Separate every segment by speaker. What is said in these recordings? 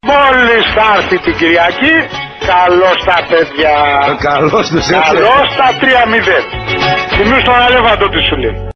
Speaker 1: Μόλις θα έρθει την Κυριακή, καλώς τα παιδιά.
Speaker 2: Καλώς τους ήρθε.
Speaker 1: Καλώς τα 3-0. Θυμίους τον Αλέφαντο τι σου λέει.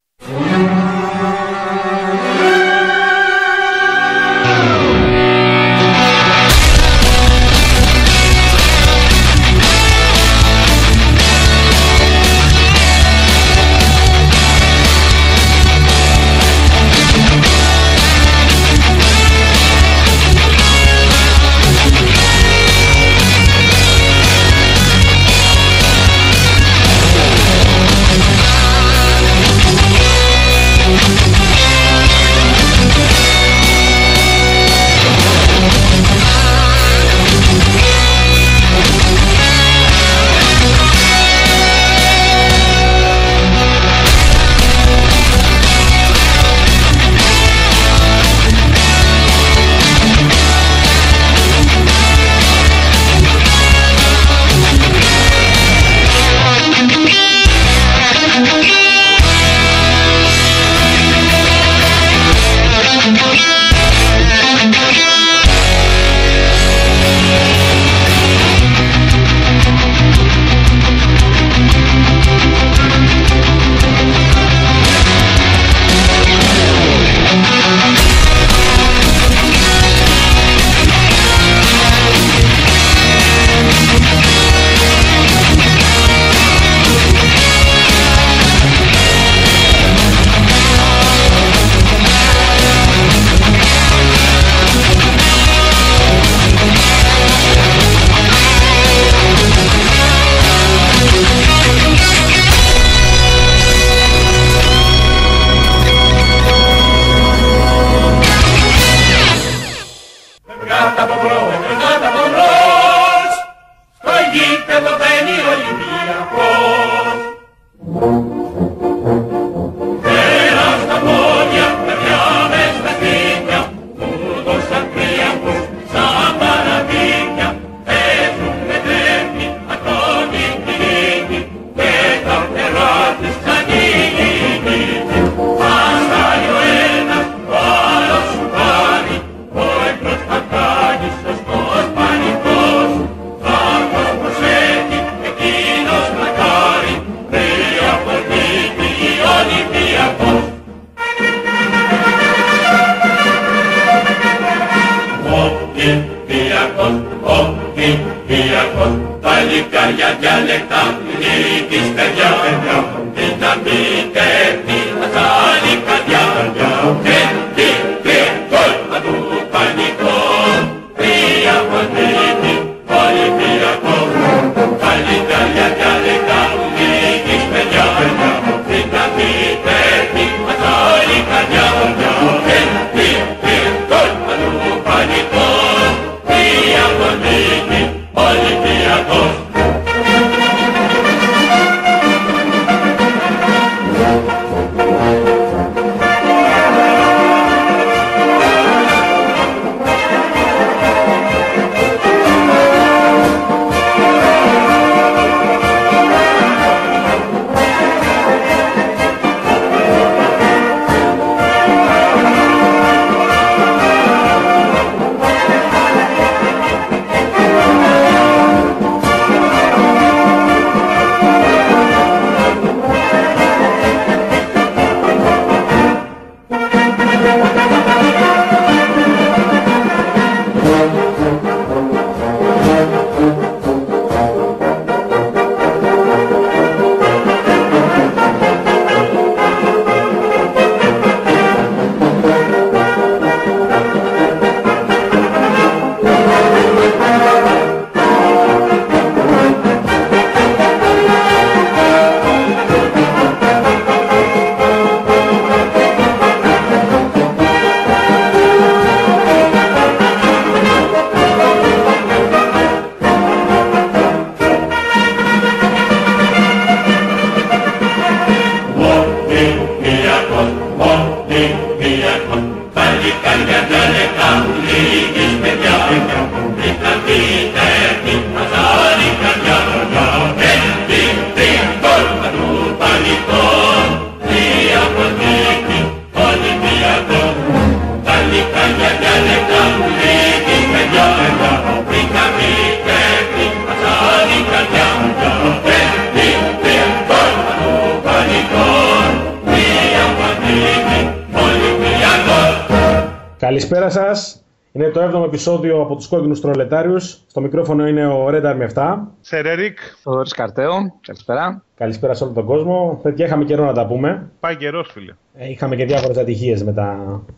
Speaker 2: Καλησπέρα σας. Είναι το 7ο επεισόδιο από τους Κόκκινους Τρολετάριους. Στο μικρόφωνο είναι ο Red Army 7.
Speaker 3: Σερερίκ.
Speaker 4: Ο Καρτέο. Καλησπέρα.
Speaker 2: Καλησπέρα σε όλο τον κόσμο. Παιδιά, είχαμε καιρό να τα πούμε.
Speaker 3: Πάει καιρός, φίλε.
Speaker 2: Είχαμε και διάφορες ατυχίες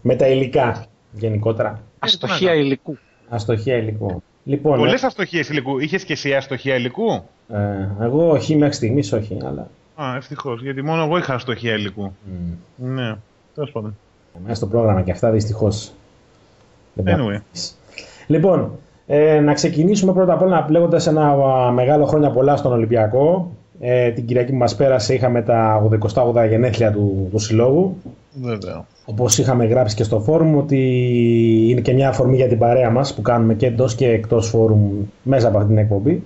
Speaker 2: με τα υλικά γενικότερα.
Speaker 4: Αστοχία υλικού.
Speaker 2: Αστοχία υλικού. Λοιπόν,
Speaker 3: πολλές αστοχίες υλικού. Είχες και εσύ αστοχία υλικού?
Speaker 2: Εγώ όχι, μέχρι στιγμής όχι, αλλά...
Speaker 3: Ευτυχώς, γιατί μόνο εγώ είχα αστοχία υλικού. Ναι, τέλος πάντων.
Speaker 2: Μέσα στο πρόγραμμα και αυτά δυστυχώς.
Speaker 3: Anyway.
Speaker 2: Λοιπόν, να ξεκινήσουμε πρώτα απ' όλα λέγοντας ένα μεγάλο χρόνια πολλά στον Ολυμπιακό. Την Κυριακή που μας πέρασε είχαμε τα 88 γενέθλια του Συλλόγου.
Speaker 3: Βέβαια.
Speaker 2: Όπως είχαμε γράψει και στο φόρουμ, ότι είναι και μια αφορμή για την παρέα μας που κάνουμε και εντός και εκτός φόρουμ μέσα από αυτή την εκπομπή.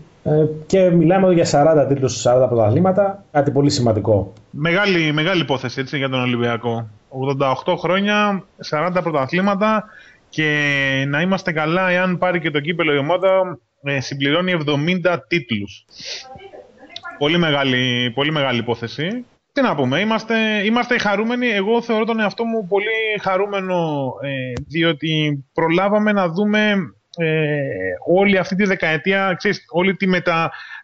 Speaker 2: Και μιλάμε εδώ για 40 τίτλους, 40 πρωταθλήματα, κάτι πολύ σημαντικό.
Speaker 3: Μεγάλη υπόθεση έτσι, για τον Ολυμπιακό. 88 χρόνια, 40 πρωταθλήματα και να είμαστε καλά, εάν πάρει και το κύπελο η ομάδα, συμπληρώνει 70 τίτλους. Πολύ μεγάλη υπόθεση. Τι να πούμε, είμαστε χαρούμενοι. Εγώ θεωρώ τον εαυτό μου πολύ χαρούμενο, διότι προλάβαμε να δούμε όλη αυτή τη δεκαετία, ξέρεις, όλη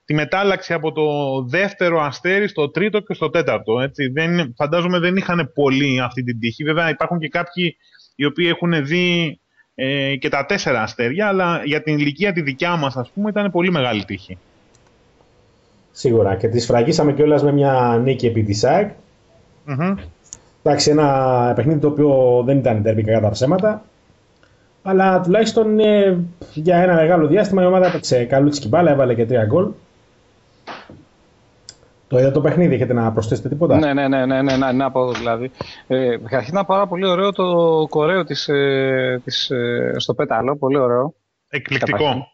Speaker 3: τη μετάλλαξη από το δεύτερο αστέρι στο τρίτο και στο τέταρτο. Έτσι. Φαντάζομαι δεν είχαν πολύ αυτή την τύχη. Βέβαια υπάρχουν και κάποιοι οι οποίοι έχουν δει και τα 4 αστέρια, αλλά για την ηλικία τη δικιά μας, ας πούμε, ήταν πολύ μεγάλη τύχη.
Speaker 2: Σίγουρα. Και τη σφραγίσαμε κιόλας με μια νίκη επί της ΑΕΚ. Εντάξει, ένα παιχνίδι το οποίο δεν ήταν ντέρμπι κατά τα ψέματα. Αλλά τουλάχιστον για ένα μεγάλο διάστημα η ομάδα έπαιξε καλούτσικη μπάλα, έβαλε και 3 γκολ. Το είδα το παιχνίδι, έχετε να προσθέσετε τίποτα?
Speaker 4: Ναι, να πω δηλαδή. Καταρχήν ήταν πάρα πολύ ωραίο το κορέο της στο πέταλο, πολύ ωραίο.
Speaker 3: Εκπληκτικό.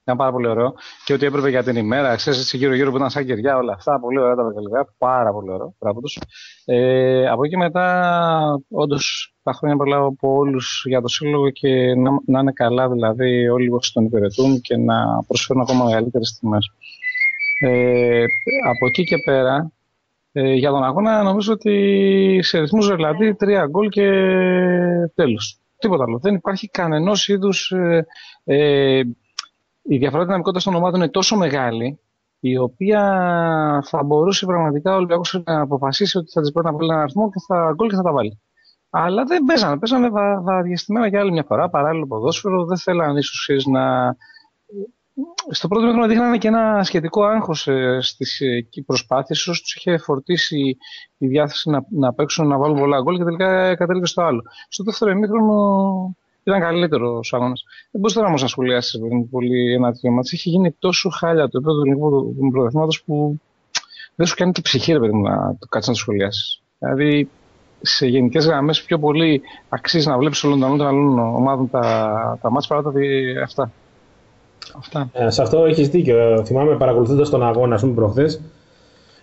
Speaker 4: Ήταν πάρα πολύ ωραίο. Και ότι έπρεπε για την ημέρα, ξέρεις, γύρω-γύρω που ήταν σαν κεριά, όλα αυτά. Πολύ ωραία τα μεγαλικά. Πάρα πολύ ωραίο. Μπράβο τους. Από εκεί μετά, όντως, τα χρόνια προλάβω από όλους για το σύλλογο και να είναι καλά, δηλαδή, όλοι όσοι τον υπηρετούν και να προσφέρουν ακόμα μεγαλύτερες τιμές. Από εκεί και πέρα, για τον αγώνα, νομίζω ότι σε ρυθμούς δηλαδή 3 γκολ και τέλος. Τίποτα άλλο. Δεν υπάρχει κανενός είδους. Η διαφορά δυναμικότητας των ομάδων είναι τόσο μεγάλη, η οποία θα μπορούσε πραγματικά ο Ολυμπιακός να αποφασίσει ότι θα της πρέπει να βάλει έναν αριθμό και θα γκολ και θα τα βάλει. Αλλά δεν παίζανε. Παίζανε βαδιαστημένα για άλλη μια φορά, παράλληλο ποδόσφαιρο. Δεν θέλανε ίσως να. Στο πρώτο μήχρονο δείχνανε και ένα σχετικό άγχος στις προσπάθειες, ίσως τους είχε φορτίσει η διάθεση να παίξουν, να βάλουν πολλά γκολ και τελικά κατέληγε στο άλλο. Στο δεύτερο ημίχρονο ήταν καλύτερο ο αγώνα. Δεν μπορείς τώρα όμως να σχολιάσεις πολύ ένα τέτοιο μάτι. Έχει γίνει τόσο χάλια το επίπεδο του ελληνικού πρωταθλήματος που δεν σου κάνει και ψυχή, ρε παιδί μου, να το κάτσεις να το σχολιάσεις. Δηλαδή, σε γενικές γραμμές, πιο πολύ αξίζει να βλέπεις όλων των άλλων ομάδων τα μάτς παρά τα αυτά.
Speaker 2: Σε αυτό έχεις δίκιο. Θυμάμαι παρακολουθώντας τον αγώνα, ας πούμε, προχθές,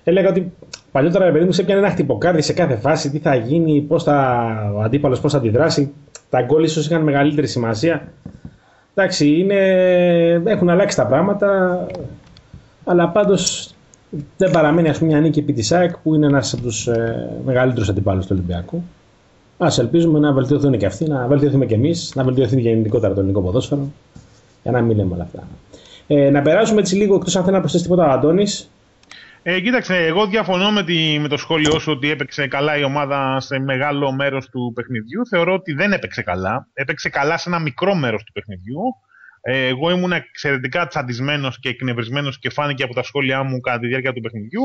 Speaker 2: έλεγα ότι παλιότερα, ρε παιδί μου, σε πιάνε ένα χτυποκάρδι σε κάθε φάση, τι θα γίνει, ο αντίπαλος πώς θα αντιδράσει. Τα γκολ ίσως είχαν μεγαλύτερη σημασία. Εντάξει, έχουν αλλάξει τα πράγματα, αλλά πάντως δεν παραμένει, ας πούμε, μια νίκη επί της ΑΕΚ που είναι ένας από τους μεγαλύτερους αντιπάλους του Ολυμπιακού. Ας ελπίζουμε να βελτιωθούν και αυτοί, να βελτιωθούμε και εμείς, να βελτιωθεί γενικότερα το ελληνικό ποδόσφαιρο. Για να μην λέμε όλα αυτά. Να περάσουμε έτσι λίγο, εκτός αν θέλει να προσθέσει τίποτα ο Αντώνης.
Speaker 3: Κοίταξε, εγώ διαφωνώ με το σχόλιο σου ότι έπαιξε καλά η ομάδα σε μεγάλο μέρος του παιχνιδιού. Θεωρώ ότι δεν έπαιξε καλά. Έπαιξε καλά σε ένα μικρό μέρος του παιχνιδιού. Εγώ ήμουν εξαιρετικά τσαντισμένος και εκνευρισμένος και φάνηκε από τα σχόλιά μου κατά τη διάρκεια του παιχνιδιού.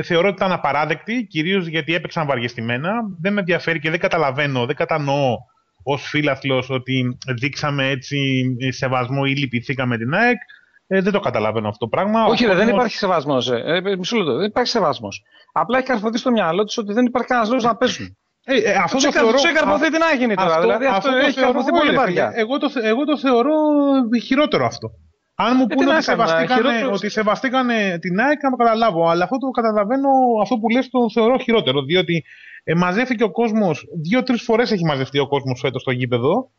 Speaker 3: Θεωρώ ότι ήταν απαράδεκτη, κυρίως γιατί έπαιξαν βαριεστημένα. Δεν με ενδιαφέρει και δεν κατανοώ ως φίλαθλος ότι δείξαμε έτσι σεβασμό ή λυπηθήκαμε την ΑΕΚ. Δεν το καταλαβαίνω αυτό το πράγμα.
Speaker 4: Όχι, δεν υπάρχει σεβασμός. Μισό λεπτό. Δεν υπάρχει σεβασμός. Απλά έχει καρφωθεί στο μυαλό της ότι δεν υπάρχει κανένας λόγος να παίζουν.
Speaker 3: Αυτό το θεωρώ.
Speaker 4: Του καρφωθεί τι να γίνει τώρα. Δηλαδή αυτό έχει καρφωθεί πολύ βαριά.
Speaker 3: Εγώ το θεωρώ χειρότερο αυτό. Αν μου πούνε ότι σεβαστήκανε την ΑΕΚ, να το καταλάβω. Αλλά αυτό το καταλαβαίνω, αυτό που λες το θεωρώ χειρότερο. Διότι μαζεύτηκε ο κόσμος, 2-3 φορές έχει μαζευτεί ο κόσμος φέτος στο γήπεδο.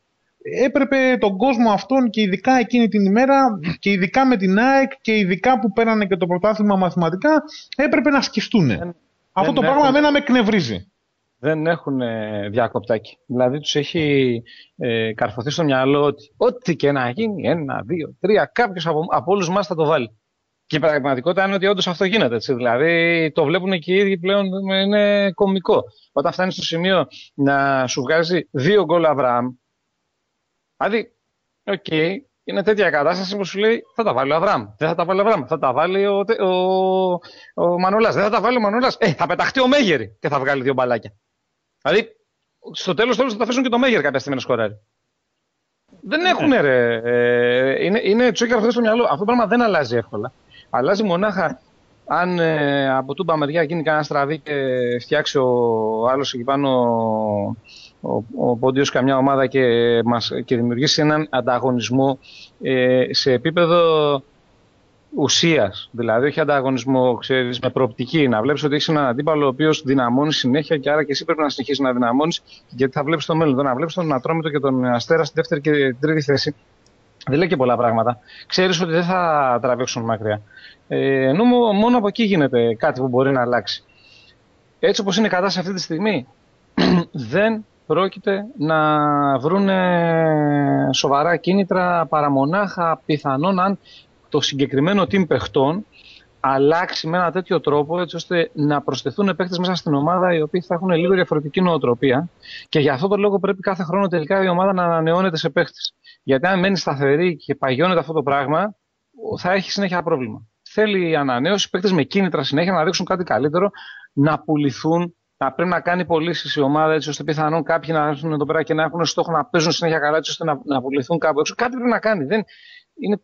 Speaker 3: Έπρεπε τον κόσμο αυτόν και ειδικά εκείνη την ημέρα και ειδικά με την ΑΕΚ και ειδικά που πέρανε και το πρωτάθλημα μαθηματικά, έπρεπε να σκιστούν. Αυτό το πράγμα εμένα με εκνευρίζει.
Speaker 4: δεν έχουν διακοπτάκι. Δηλαδή τους έχει καρφωθεί στο μυαλό ότι ό,τι και να γίνει, 1, 2, 3, κάποιος από όλους μας θα το βάλει. Και η πραγματικότητα είναι ότι όντως αυτό γίνεται. Έτσι. Δηλαδή το βλέπουν και οι ίδιοι πλέον, είναι κωμικό. Όταν φτάνει στο σημείο να σου βγάζει 2 γκολ Αβραάμ, δηλαδή, είναι τέτοια κατάσταση που σου λέει θα τα βάλει ο Αβραάμ. Δεν θα τα βάλει ο Αβραάμ. Θα τα βάλει ο Μανολάς. Δεν θα τα βάλει ο Μανολάς. Θα πεταχτεί ο Μέγερη και θα βγάλει 2 μπαλάκια. Δηλαδή, στο τέλος θα τα αφήσουν και το Μέγερη κάποια στιγμή να σκοράρει. Δεν έχουν είναι τους έχει καρφωθεί στο μυαλό. Αυτό το πράγμα δεν αλλάζει εύκολα. Αλλάζει μονάχα αν από τούμπα μεριά γίνει κανένα στραβή και φτιάξει ο άλλος εκεί πάνω ο Πόντιος καμιά ομάδα και δημιουργήσει έναν ανταγωνισμό σε επίπεδο ουσίας. Δηλαδή, όχι ανταγωνισμό, ξέρεις, με προοπτική. Να βλέπεις ότι έχεις έναν αντίπαλο ο οποίος δυναμώνει συνέχεια και άρα και εσύ πρέπει να συνεχίσεις να δυναμώνεις, γιατί θα βλέπεις το μέλλον. Να βλέπεις τον Ατρόμητο και τον Αστέρα στη δεύτερη και τρίτη θέση. Δεν λέει και πολλά πράγματα. Ξέρεις ότι δεν θα τραβήξουν μακριά. Ενώ μόνο από εκεί γίνεται κάτι που μπορεί να αλλάξει. Έτσι όπως είναι η κατάσταση αυτή τη στιγμή, δεν πρόκειται να βρουν σοβαρά κίνητρα παρά μονάχα πιθανόν αν το συγκεκριμένο team παιχτών αλλάξει με ένα τέτοιο τρόπο έτσι ώστε να προσθεθούν παίχτες μέσα στην ομάδα οι οποίοι θα έχουν λίγο διαφορετική νοοτροπία και για αυτό το λόγο πρέπει κάθε χρόνο τελικά η ομάδα να ανανεώνεται σε παίχτες. Γιατί αν μένει σταθερή και παγιώνεται αυτό το πράγμα, θα έχει συνέχεια πρόβλημα. Θέλει ανανέωση, παίχτες με κίνητρα συνέχεια να δείξουν κάτι καλύτερο, να πουληθούν. Να πρέπει να κάνει πωλήσεις η ομάδα έτσι ώστε πιθανόν κάποιοι να έρθουν εδώ πέρα και να έχουν στόχο να παίζουν συνέχεια καλά έτσι ώστε να πουληθούν κάπου έξω. Κάτι πρέπει να κάνει. Είναι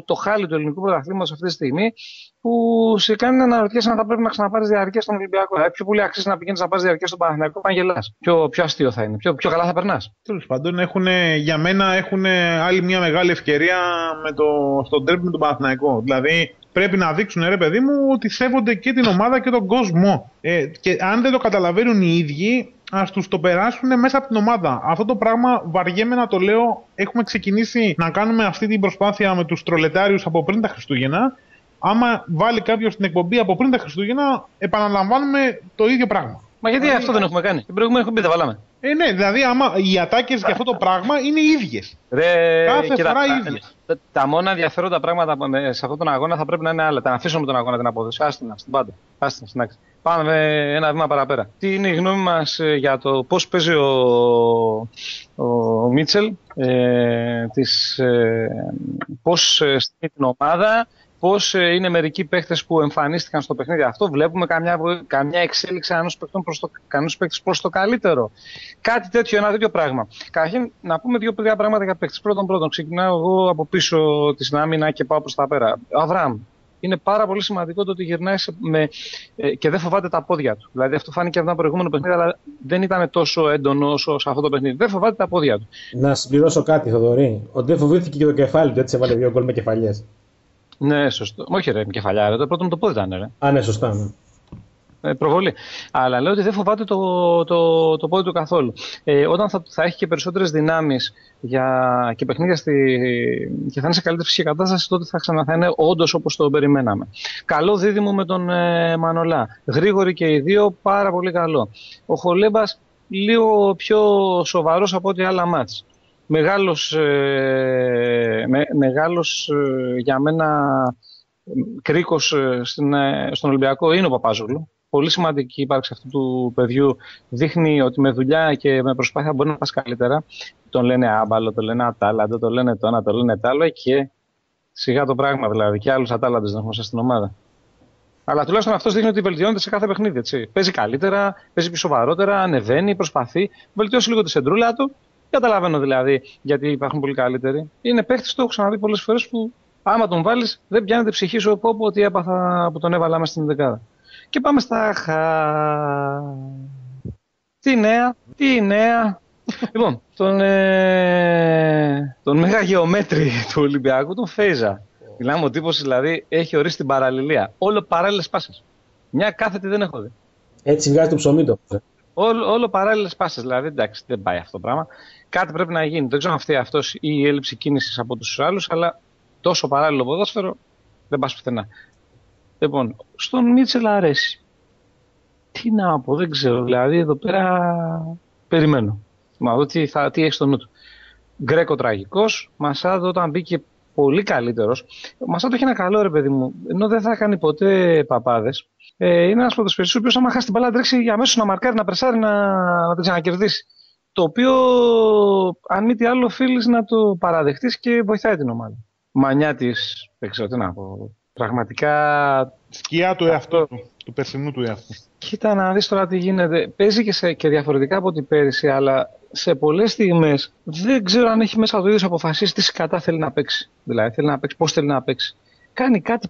Speaker 4: το χάλι του ελληνικού πρωταθλήματος αυτή τη στιγμή που σε κάνει να αναρωτιέσαι αν θα πρέπει να ξαναπάρεις διαρκεία στον Ολυμπιακό. Πιο πολύ αξίζει να πηγαίνεις να πάρεις διαρκεία στον Παναθηναϊκό, πάνε γελάς. Πιο αστείο θα είναι. Πιο καλά θα περνάς.
Speaker 3: Τέλος πάντων, για μένα έχουν άλλη μια μεγάλη ευκαιρία στο ντέρμπι με τον Παναθηναϊκό. Δηλαδή, πρέπει να δείξουν, ρε παιδί μου, ότι σέβονται και την ομάδα και τον κόσμο. Και αν δεν το καταλαβαίνουν οι ίδιοι, ας τους το περάσουν μέσα από την ομάδα. Αυτό το πράγμα βαριέμαι να το λέω. Έχουμε ξεκινήσει να κάνουμε αυτή την προσπάθεια με τους τρολετάριους από πριν τα Χριστούγεννα. Άμα βάλει κάποιος την εκπομπή από πριν τα Χριστούγεννα, επαναλαμβάνουμε το ίδιο πράγμα.
Speaker 4: Μα γιατί αυτό δεν έχουμε κάνει? Την προηγούμενη εκπομπή δεν βάλαμε.
Speaker 3: Ναι, δηλαδή οι ατάκες για αυτό το πράγμα είναι οι ίδιες. Κάθε φορά οι ίδιες.
Speaker 4: Τα μόνα ενδιαφέροντα πράγματα σε αυτόν τον αγώνα θα πρέπει να είναι άλλα. Τα αφήσουμε τον αγώνα την απόδοση. Άστινα, στην πάντα. Άστινα, πάμε ένα βήμα παραπέρα. Τι είναι η γνώμη μας για το πώς παίζει ο Μίτσελ, πώς στείλει την ομάδα, πώς είναι μερικοί παίχτες που εμφανίστηκαν στο παιχνίδι αυτό. Βλέπουμε καμιά εξέλιξη κανένας παίχτες προς το καλύτερο. Κάτι τέτοιο, ένα τέτοιο πράγμα. Καταρχήν, να πούμε 2-3 πράγματα για παίχτες. Πρώτον, ξεκινάω εγώ από πίσω της άμυνα και πάω προς τα πέρα. Ο Αβραάμ. Είναι πάρα πολύ σημαντικό το ότι γυρνάει και δεν φοβάται τα πόδια του. Δηλαδή, αυτό φάνηκε από ένα προηγούμενο παιχνίδι, αλλά δεν ήταν τόσο έντονο όσο σε αυτό το παιχνίδι. Δεν φοβάται τα πόδια του.
Speaker 2: Να συμπληρώσω κάτι, Θοδωρή. Ότι δεν φοβήθηκε και το κεφάλι του, έτσι έβαλε 2 γκολ με κεφαλιές.
Speaker 4: Ναι, σωστό. Όχι, ρε, με κεφαλιά. Το πρώτο μου το πόδι ήταν, ρε.
Speaker 2: Ναι, σωστά. Ναι.
Speaker 4: Προβολή. Αλλά λέω ότι δεν φοβάται το πόδι του καθόλου. Όταν θα έχει και περισσότερες δυνάμεις και παιχνίδια και θα είναι σε καλύτερη φυσική κατάσταση, τότε θα είναι όντως όπως το περιμέναμε. Καλό δίδυμο με τον Μανολά. Γρήγοροι και οι δύο, πάρα πολύ καλό. Ο Χολέμπας λίγο πιο σοβαρός από ό,τι άλλα μάτς. Μεγάλος για μένα κρίκος στον Ολυμπιακό είναι ο Παπάζογλου. Πολύ σημαντική ύπαρξη αυτού του παιδιού. Δείχνει ότι με δουλειά και με προσπάθεια μπορεί να πας καλύτερα. Τον λένε άμπαλο, τον λένε ατάλαντο, τον λένε το ένα, τον λένε τ' άλλο και σιγά το πράγμα δηλαδή. Και άλλους ατάλαντες να έχουμε στην ομάδα. Αλλά τουλάχιστον αυτός δείχνει ότι βελτιώνεται σε κάθε παιχνίδι. Έτσι. Παίζει καλύτερα, παίζει πιο σοβαρότερα, ανεβαίνει, προσπαθεί. Βελτιώσει λίγο τη σεντρούλα του. Καταλαβαίνω δηλαδή γιατί υπάρχουν πολύ καλύτεροι. Είναι παίχτης, το έχω ξαναδεί πολλές φορές που άμα τον βάλεις δεν πιάνεται ψυχή σου ότι έπαθα που τον έβαλα μέσα στην δεκάδα. Και πάμε στα Τι νέα. Λοιπόν, τον μέγα γεωμέτρη του Ολυμπιακού, τον Φέιζα. Μιλάμε ο τύπος δηλαδή έχει ορίσει την παραλληλία. Όλο παράλληλες πάσες. Μια κάθετη δεν έχω δει.
Speaker 2: Έτσι βγάζει το ψωμί του.
Speaker 4: Όλο παράλληλες πάσες. Δηλαδή εντάξει, δεν πάει αυτό το πράγμα. Κάτι πρέπει να γίνει. Δεν ξέρω αν φταίει αυτός ή η έλλειψη κίνησης από τους άλλους, αλλά τόσο παράλληλο ποδόσφαιρο δεν πας πουθενά. Λοιπόν, στον Μίτσελ αρέσει. Τι να πω, δεν ξέρω. Δηλαδή εδώ πέρα περιμένω. Να δω τι έχει στο νου του. Γκρέκο τραγικός. Μασάδο όταν μπήκε πολύ καλύτερος. Ο Μασάδο έχει ένα καλό, ρε παιδί μου, ενώ δεν θα κάνει ποτέ παπάδες. Είναι ένας ποδοσφαιριστής ο οποίος άμα χάσει την μπάλα τρέξει για αμέσως να μαρκάρει, να πρεσάρει, να την ξανακερδίσει. Το οποίο, αν μη τι άλλο, οφείλεις να το παραδεχτείς και βοηθάει την ομάδα. Μανιάτης, δεν ξέρω τι να πω. Πραγματικά.
Speaker 3: Σκιά του εαυτού του περσινού του εαυτού.
Speaker 4: Κοίτα να δεις τώρα τι γίνεται. Παίζει και διαφορετικά από την πέρυσι, αλλά σε πολλές στιγμές δεν ξέρω αν έχει μέσα το ίδιο αποφασίσει τι σκατά θέλει να παίξει. Δηλαδή θέλει να παίξει, πώς θέλει να παίξει. Κάνει κάτι.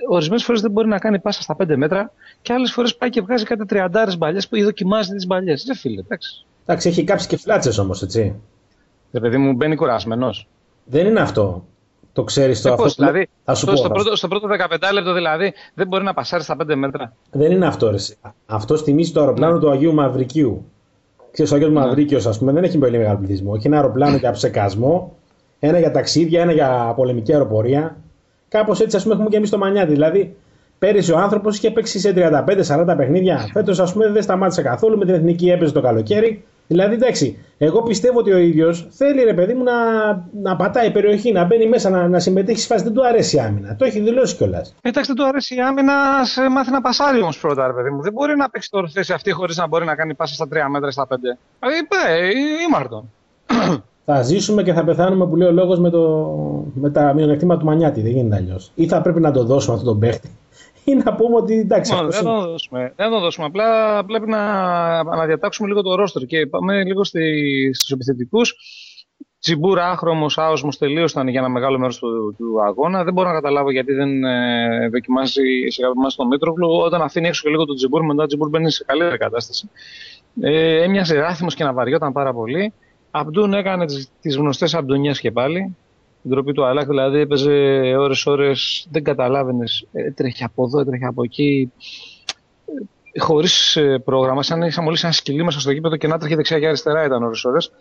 Speaker 4: Ορισμένες φορές δεν μπορεί να κάνει πάσα στα 5 μέτρα και άλλες φορές πάει και βγάζει κάτι 30 μπαλιές που δοκιμάζει τις μπαλιές. Δεν φίλε, εντάξει.
Speaker 2: Εντάξει, έχει κάψει και φλάτσες όμως, έτσι.
Speaker 4: Παιδί μου, μπαίνει κουρασμένος.
Speaker 2: Δεν είναι αυτό. Το ξέρεις το αυτό.
Speaker 4: Δηλαδή, στο πρώτο 15 λεπτό δηλαδή δεν μπορεί να πασάρει στα 5 μέτρα.
Speaker 2: Δεν είναι αυτό. Ρε. Αυτό θυμίζει το αεροπλάνο του Αγίου Μαυρικίου. Ξέρεις, ο Αγίος Μαυρίκιος, ας πούμε, δεν έχει πολύ μεγάλο πληθυσμό. Έχει ένα αεροπλάνο για ψεκασμό, ένα για ταξίδια, ένα για πολεμική αεροπορία. Κάπως έτσι, ας πούμε, έχουμε και εμείς το Μανιάτη. Δηλαδή, πέρυσι ο άνθρωπος είχε παίξει σε 35-40 παιχνίδια. Φέτος, ας πούμε, δεν σταμάτησε καθόλου. Με την εθνική έπαιζε το καλοκαίρι. Δηλαδή, εντάξει, εγώ πιστεύω ότι ο ίδιος θέλει, ρε παιδί μου, να πατάει περιοχή, να μπαίνει μέσα, να συμμετέχει στη φάση. Δεν του αρέσει η άμυνα. Το έχει δηλώσει κιόλας.
Speaker 4: Εντάξει, δεν του αρέσει η άμυνα, σε μάθει να πασάρει όμως πρώτα, ρε παιδί μου. Δεν μπορεί να παίξει τώρα θέση αυτή χωρίς να μπορεί να κάνει πάσα στα 3 μέτρα, στα 5. Ήμαρτον.
Speaker 2: Θα ζήσουμε και θα πεθάνουμε που λέει ο λόγος με τα μειονεκτήματα του Μανιάτη. Δεν γίνεται αλλιώς. Ή θα πρέπει να το δώσουμε αυτόν τον παίχτη. Ή να πούμε ότι εντάξει.
Speaker 4: Δεν το δώσουμε. Απλά πρέπει να διατάξουμε λίγο το ρόστερ και πάμε λίγο στους επιθετικούς. Τσιμπούρ, Άχρωμος, Άοσμος τελείωσαν για ένα μεγάλο μέρος του αγώνα. Δεν μπορώ να καταλάβω γιατί δεν δοκιμάζει σε κάποιο μάτι τον Μήτρογλου. Όταν αφήνει έξω και λίγο τον Τσιμπούρ, μετά ο Τσιμπούρ μπαίνει σε καλύτερη κατάσταση. Έμοιαζε ράθιμος και να βαριόταν πάρα πολύ. Αμπντούν έκανε τις γνωστές αμπντονιές και πάλι. Την τροπή του Αλάκ, δηλαδή έπαιζε ώρες, δεν καταλάβαινες, έτρεχε από εδώ, έτρεχε από εκεί, χωρίς πρόγραμμα, σαν μόλις ένα σκυλί μέσα στο γήπεδο και να τρέχει δεξιά και αριστερά ήταν ώρες.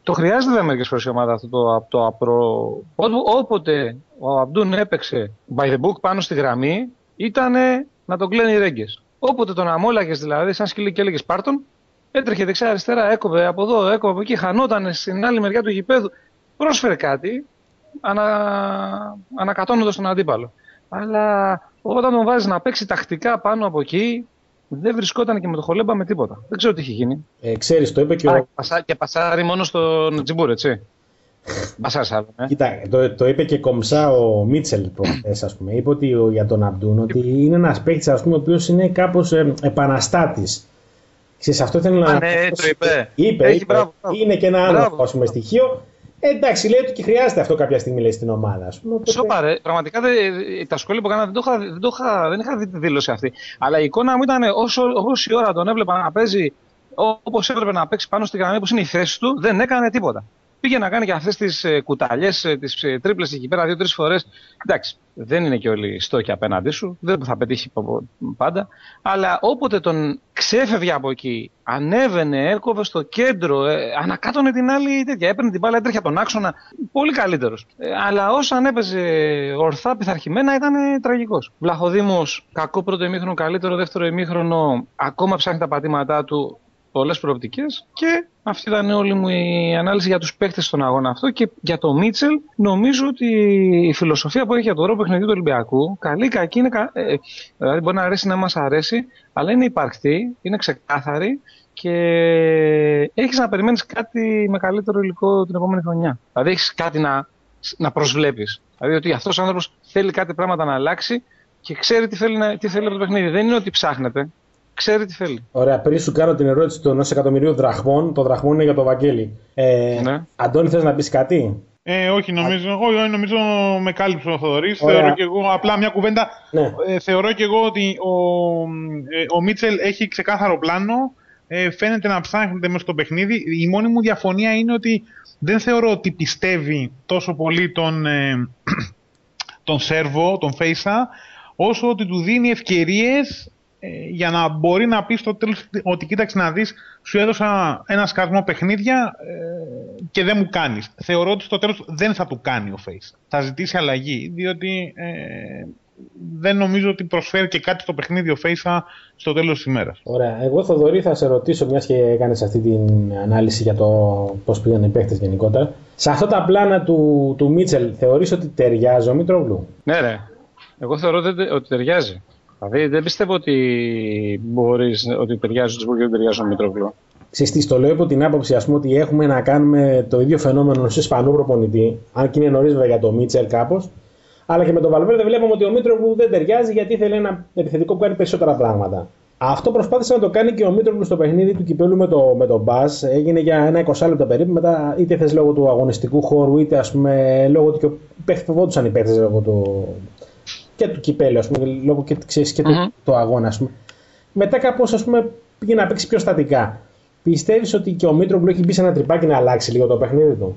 Speaker 4: Το χρειάζεται βέβαια μερικές φορές η ομάδα αυτό το απρό. Όποτε ο Αμπντούν έπαιξε by the book πάνω στη γραμμή, ήταν να τον κλαίνει οι ρέγγες. Όποτε τον αμόλαγες δηλαδή, σαν σκυλί και έλεγες πάρτον, έτρεχε δεξιά αριστερά, έκοβε από εδώ, έκοβε από εκεί, χανόταν στην άλλη μεριά του γηπέδου. Πρόσφερε κάτι, ανακατώνοντας τον αντίπαλο. Αλλά όταν τον βάζεις να παίξει τακτικά πάνω από εκεί, δεν βρισκόταν και με το Χολέμπα με τίποτα. Δεν ξέρω τι είχε γίνει.
Speaker 2: Ξέρεις, το είπε και
Speaker 4: και πασάρει μόνο στον Τσιμπούρ, έτσι. Πασάρει άλλο.
Speaker 2: Κοίτα, το είπε και κομψά ο Μίτσελ προχθές, ας πούμε. Είπε ότι για τον Αμπντούν ότι είναι ένας παίκτης, ας πούμε, ο οποίος είναι κάπως επαναστάτης. Ξέρεις, αυτό ήθελα να.
Speaker 4: Ναι, το είπε.
Speaker 2: Είπε. Είναι και ένα άλλο στοιχείο. Εντάξει, λέει ότι και χρειάζεται αυτό κάποια στιγμή, λέει, στην ομάδα.
Speaker 4: Σοπαρέ, πραγματικά τα σχόλια που έκανα δεν είχα δει τη δήλωση αυτή. Αλλά η εικόνα μου ήταν όση ώρα τον έβλεπα να παίζει όπως έπρεπε να παίξει πάνω στη γραμμή, όπως είναι η θέση του, δεν έκανε τίποτα. Πήγε να κάνει και αυτές τις κουταλιές, τις τρίπλες εκεί πέρα 2-3 φορές. Εντάξει, δεν είναι και όλοι στόχοι απέναντί σου, δεν θα πετύχει πάντα. Αλλά όποτε τον ξέφευγε από εκεί, ανέβαινε, έκοβε στο κέντρο, ανακάτωνε την άλλη τέτοια. Έπαιρνε την μπάλα, έτρεχε από τον άξονα. Πολύ καλύτερος. Αλλά όσο ανέβαιζε ορθά, πειθαρχημένα, ήταν τραγικός. Βλαχοδήμος, κακό πρώτο ημίχρονο, καλύτερο δεύτερο ημίχρονο, ακόμα ψάχνει τα πατήματά του. Πολλές προοπτικές και αυτή ήταν όλη μου η ανάλυση για τους παίκτες στον αγώνα αυτό. Και για το Μίτσελ, νομίζω ότι η φιλοσοφία που έχει για το ρόλο παιχνιδιού του Ολυμπιακού, καλή ή κακή, είναι δηλαδή μπορεί να αρέσει να μας αρέσει, αλλά είναι υπαρκτή, είναι ξεκάθαρη και έχεις να περιμένεις κάτι με καλύτερο υλικό την επόμενη χρονιά. Δηλαδή έχεις κάτι να προσβλέπεις. Δηλαδή ότι αυτός ο άνθρωπος θέλει κάτι πράγματα να αλλάξει και ξέρει τι θέλει από το παιχνίδι. Δεν είναι ότι ψάχνεται. Ξέρει τι θέλει.
Speaker 2: Ωραία, πριν σου κάνω την ερώτηση των 1 εκατομμυρίου δραχμών, το δραχμό είναι για το Βαγγέλη. Ναι. Αντώνη, θες να πεις κάτι?
Speaker 3: Όχι, νομίζω με κάλυψε ο Θοδωρής. Θεωρώ και εγώ, απλά μια κουβέντα. Ναι. Θεωρώ και εγώ ότι ο Μίτσελ έχει ξεκάθαρο πλάνο. Φαίνεται να ψάχνεται μέσα στο παιχνίδι. Η μόνη μου διαφωνία είναι ότι δεν θεωρώ ότι πιστεύει τόσο πολύ τον Σέρβο, τον Φέισα, όσο ότι του δίνει ευκαιρίες για να μπορεί να πει στο τέλος ότι κοίταξε να δεις, σου έδωσα ένα σκασμό παιχνίδια και δεν μου κάνεις. Θεωρώ ότι στο τέλος δεν θα του κάνει ο Face. Θα ζητήσει αλλαγή, διότι δεν νομίζω ότι προσφέρει και κάτι στο παιχνίδι ο Φέισα στο τέλος της ημέρας.
Speaker 2: Ωραία. Εγώ, Θοδωρή, θα σε ρωτήσω, μιας και έκανες αυτή την ανάλυση για το πώς πήγαν οι παίκτες γενικότερα. Σε αυτά τα πλάνα του Μίτσελ, θεωρείς ότι ταιριάζει ο Μήτρογλου?
Speaker 4: Ναι, ρε. Εγώ θεωρώ ότι ταιριάζει. Δηλαδή δεν πιστεύω ότι ότι ταιριάζει ο Τζιμπουρ και δεν ταιριάζει ο Μήτρογλου.
Speaker 2: Συστής, το λέω υπό την άποψη, ας πούμε, ότι έχουμε να κάνουμε το ίδιο φαινόμενο σε Ισπανό προπονητή, αν και είναι νωρίς βέβαια για το Μίτσελ κάπως. Αλλά και με τον Βαλβέρντε βλέπουμε ότι ο Μήτρογλου δεν ταιριάζει γιατί ήθελε ένα επιθετικό που κάνει περισσότερα πράγματα. Αυτό προσπάθησε να το κάνει και ο Μήτρογλου στο παιχνίδι του κυπέλου με τον Μπας. Έγινε για ένα 20 λεπτό περίπου. Μετά, είτε θες λόγω του αγωνιστικού χώρου, είτε ας πούμε λόγω ότι φοβόντουσαν οι παίκτες και του κυπέλου, ας πούμε, λόγω και του αγώνα. Ας πούμε. Μετά κάπως ας πούμε, πήγε να παίξει πιο στατικά. Πιστεύεις ότι και ο Μήτρογλου έχει μπει σε ένα τρυπάκι να αλλάξει λίγο το παιχνίδι του?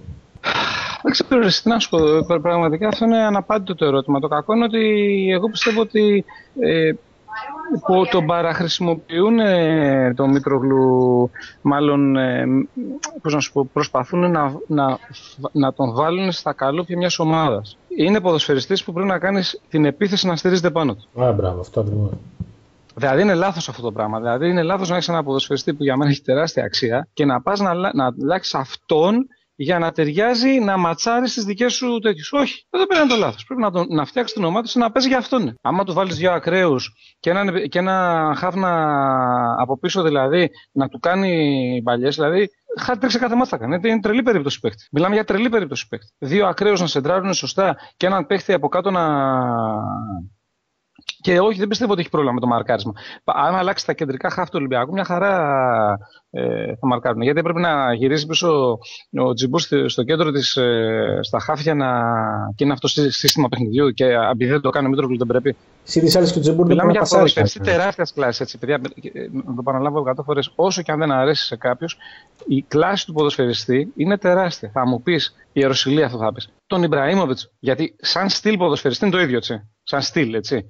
Speaker 4: Δεν ξέρω, τι να σου πω. Πραγματικά αυτό είναι αναπάντητο το ερώτημα. Το κακό είναι ότι εγώ πιστεύω ότι τον παραχρησιμοποιούν τον Μήτρογλου, μάλλον πώς να σου πω, προσπαθούν να τον βάλουν στα καλούπια μιας ομάδας. Είναι ποδοσφαιριστής που πρέπει να κάνεις την επίθεση να στηρίζεται πάνω του.
Speaker 2: Μπράβο, αυτό ακριβώς.
Speaker 4: Δηλαδή είναι λάθος αυτό το πράγμα. Δηλαδή είναι λάθος να έχεις ένα ποδοσφαιριστή που για μένα έχει τεράστια αξία και να πας να αλλάξεις αυτόν για να ταιριάζει, να ματσάρει στις δικές σου τέτοιους. Όχι, εδώ πέρα είναι το λάθος. Πρέπει να φτιάξει την ομάδα σου να παίζει για αυτόν. Άμα του βάλεις δύο ακραίους και ένα χάφνα από πίσω, δηλαδή να του κάνει παλιές, δηλαδή τρέξει κάθε μάτσα θα κάνει. Είναι τρελή περίπτωση παίχτη. Μιλάμε για τρελή περίπτωση παίχτη. Δύο ακραίους να σεντράρουν σωστά και έναν παίχτη από κάτω να. Και όχι, δεν πιστεύω ότι έχει πρόβλημα με το μαρκάρισμα. Αν αλλάξει τα κεντρικά χάφη του Ολυμπιακού, μια χαρά θα μαρκάρουν. Γιατί πρέπει να γυρίσει πίσω ο Τζιμπού στο κέντρο της, στα χάφια και είναι αυτό το σύστημα παιχνιδιού. Και επειδή δεν το κάνει ο Μήτρογλου, δεν πρέπει. Μιλάμε για ποδοσφαιριστή τεράστια κλάση. Παιδιά, να το επαναλάβω 100 φορές. Όσο και αν δεν αρέσει σε κάποιους, η κλάση του ποδοσφαιριστή είναι τεράστια. Θα μου πει η Ιεροσυλία, αυτό θα πει. Τον Ιμπραήμοβιτς, γιατί σαν στυλ ποδοσφαιριστή είναι το ίδιο, έτσι. Σαν στυλ, έτσι.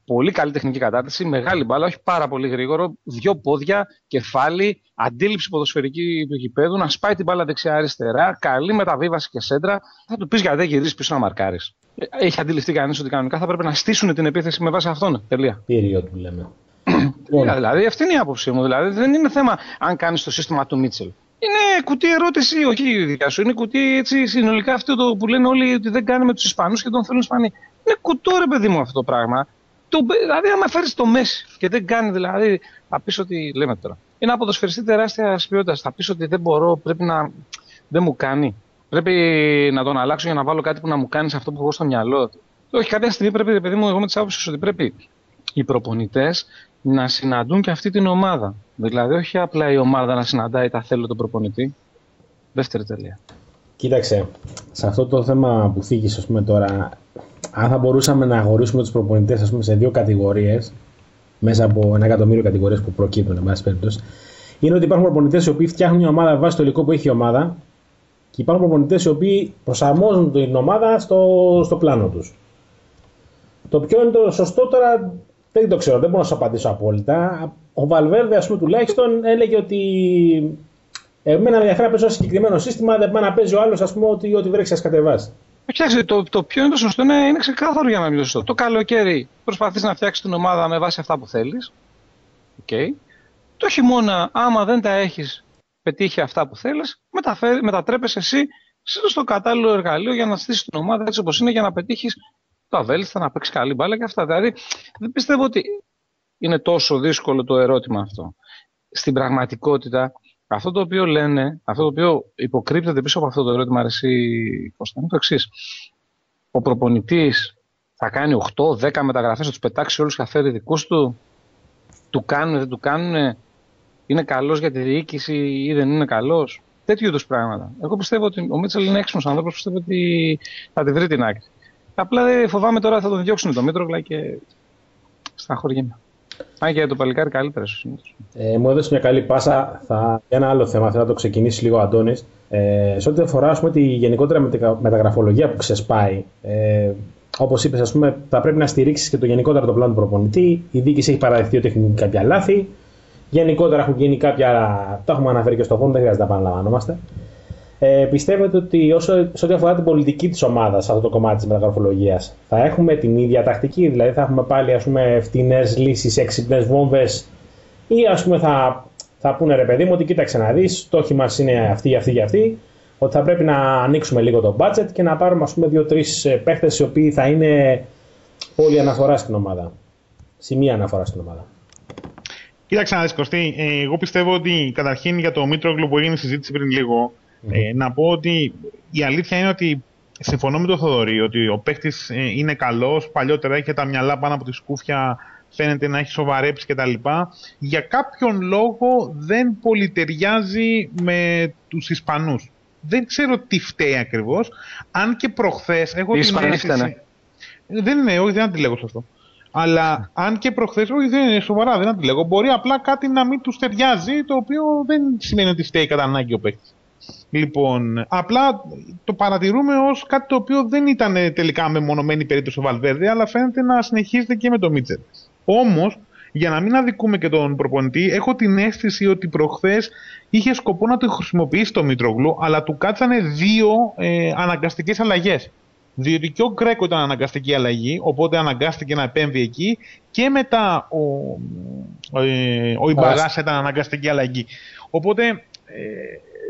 Speaker 4: Πολύ καλή τεχνική κατάρτιση, μεγάλη μπάλα, όχι πάρα πολύ γρήγορο, δύο πόδια, κεφάλι, αντίληψη ποδοσφαιρική του γηπέδου, να σπάει την μπάλα δεξιά-αριστερά, καλή μεταβίβαση και σέντρα. Θα του πει γιατί δεν γυρίζει πίσω να μαρκάρει. Έχει αντιληφθεί κανείς ότι κανονικά θα πρέπει να στήσουν την επίθεση με βάση αυτόν. Τελεία.
Speaker 2: Πύριο του λέμε.
Speaker 4: Δηλαδή αυτή είναι η άποψή μου. Δηλαδή δεν είναι θέμα αν κάνει το σύστημα του Μίτσελ. Είναι κουτί ερώτηση, όχι η δικιά σου. Είναι κουτί έτσι συνολικά αυτό το που λένε όλοι ότι δεν κάνει με τους Ισπανούς και τον θέλουν Ισπανοί. Είναι κουτό, ρε παιδί μου, αυτό το πράγμα. Δηλαδή, άμα φέρεις το Μέση και δεν κάνει, δηλαδή, θα πεις ότι. Λέμε τώρα. Είναι ένα ποδοσφαιριστή τεράστια ποιότητα. Θα πεις ότι δεν μπορώ, πρέπει να. Δεν μου κάνει. Πρέπει να τον αλλάξω για να βάλω κάτι που να μου κάνει σε αυτό που έχω στο μυαλό. Όχι, κάποια στιγμή πρέπει, ρε παιδί μου, εγώ με τις άποψεις ότι πρέπει οι προπονητές να συναντούν και αυτή την ομάδα. Δηλαδή, όχι απλά η ομάδα να συναντάει τα θέλω τον προπονητή. Δεύτερη τελεία.
Speaker 2: Κοίταξε, σε αυτό το θέμα που θίγεις, ας πούμε τώρα, αν θα μπορούσαμε να χωρίσουμε τους προπονητές, ας πούμε, σε δύο κατηγορίες, μέσα από 1 εκατομμύριο κατηγορίες που προκύπτουν, εν πάση περιπτώσει, είναι ότι υπάρχουν προπονητές οι οποίοι φτιάχνουν μια ομάδα βάσει το υλικό που έχει η ομάδα και υπάρχουν προπονητές οι οποίοι προσαρμόζουν την ομάδα στο πλάνο τους. Το ποιο είναι το σωστό τώρα δεν το ξέρω, δεν μπορώ να σου απαντήσω απόλυτα. Ο Βαλβέρντε, ας πούμε, τουλάχιστον έλεγε ότι εμένα με ενδιαφέρει να παίζω ένα συγκεκριμένο σύστημα, δεν πάει να παίζει ο άλλος, ας πούμε, ότι βρέξει, ας κατεβάσει.
Speaker 4: Κοιτάξτε, το πιο είναι το σωστό είναι ξεκάθαρο για να μην το σωστό. Το καλοκαίρι προσπαθείς να φτιάξεις την ομάδα με βάση αυτά που θέλεις. Okay. Το χειμώνα, άμα δεν τα έχεις πετύχει αυτά που θέλεις, μετατρέπεσαι εσύ στο κατάλληλο εργαλείο για να στήσεις την ομάδα έτσι όπως είναι, για να πετύχεις το αβέλιστα, να παίξεις καλή μπάλα και αυτά. Δηλαδή, δεν πιστεύω ότι είναι τόσο δύσκολο το ερώτημα αυτό. Στην πραγματικότητα, αυτό το οποίο λένε, αυτό το οποίο υποκρύπτεται πίσω από αυτό το ερώτημα, Κώστα, είναι το εξής. Ο προπονητής θα κάνει 8-10 μεταγραφές, θα τους πετάξει όλους και θα φέρει δικούς του. Του κάνουν, δεν του κάνουν. Είναι καλός για τη διοίκηση ή δεν είναι καλός. Τέτοιου είδους πράγματα. Εγώ πιστεύω ότι ο Μίτσελ είναι έξυπνος άνθρωπος, πιστεύω ότι θα τη βρει την άκρη. Απλά δεν φοβάμαι τώρα θα τον διώξουν το Μήτρογλα και στεναχωριέμαι. Αν και το παλικάρι καλύτερα σου συνήθως. Μου
Speaker 2: έδωσε μια καλή πάσα. Για ένα άλλο θέμα, θέλω να το ξεκινήσει λίγο ο Αντώνης. Σε ό,τι αφορά, ας πούμε, τη γενικότερα μεταγραφολογία που ξεσπάει, όπως είπες, ας πούμε, θα πρέπει να στηρίξεις και το γενικότερο το πλάνο του προπονητή. Η διοίκηση έχει παραδεχτεί ότι έχει γίνει κάποια λάθη. Γενικότερα έχουν γίνει κάποια. Τα έχουμε αναφέρει και στο φόνο, δεν χρειάζεται να επαναλαμβανόμαστε. Πιστεύετε ότι σε ό,τι αφορά την πολιτική της ομάδας, αυτό το κομμάτι της μεταγραφολογίας, θα έχουμε την ίδια τακτική, δηλαδή θα έχουμε πάλι φτηνές λύσεις, έξυπνες βόμβες, ή θα πούνε ρε παιδί μου ότι κοίταξε να δεις, στόχοι μας είναι αυτοί, ότι θα πρέπει να ανοίξουμε λίγο το budget και να πάρουμε 2-3 παίχτες οι οποίοι θα είναι όλη αναφορά στην ομάδα. Σημεία αναφορά στην ομάδα.
Speaker 3: Κοίταξε να δεις, Κωστή, εγώ πιστεύω ότι καταρχήν για το Μήτρογλου που έγινε συζήτηση πριν λίγο, να πω ότι η αλήθεια είναι ότι συμφωνώ με τον Θοδωρή ότι ο παίχτης είναι καλός, παλιότερα είχε τα μυαλά πάνω από τη σκούφια, φαίνεται να έχει σοβαρέψει κτλ. Για κάποιον λόγο δεν πολυτεριάζει με τους Ισπανούς. Δεν ξέρω τι φταίει ακριβώς, αν και προχθές έχω την αίσθηση... Δεν είναι, όχι, δεν αντιλέγω σε αυτό. Αλλά αν και προχθές, όχι, δεν είναι σοβαρά, δεν αντιλέγω. Μπορεί απλά κάτι να μην τους ταιριάζει, το οποίο δεν σημαίνει ότι φταίει κατά ανάγκη ο παίκτης. Λοιπόν, απλά το παρατηρούμε ως κάτι το οποίο δεν ήταν τελικά μεμονωμένη περίπτωση ο Βαλβέρδε, αλλά φαίνεται να συνεχίζεται και με το Μίτσελ. Όμως, για να μην αδικούμε και τον προπονητή, έχω την αίσθηση ότι προχθές είχε σκοπό να το χρησιμοποιήσει το Μήτρογλου, αλλά του κάτσανε 2 αναγκαστικές αλλαγές. Διότι και ο Γκρέκο ήταν αναγκαστική αλλαγή, οπότε αναγκάστηκε να επέμβει εκεί, και μετά ο Ιμπαγάς ήταν αναγκαστική αλλαγή. Οπότε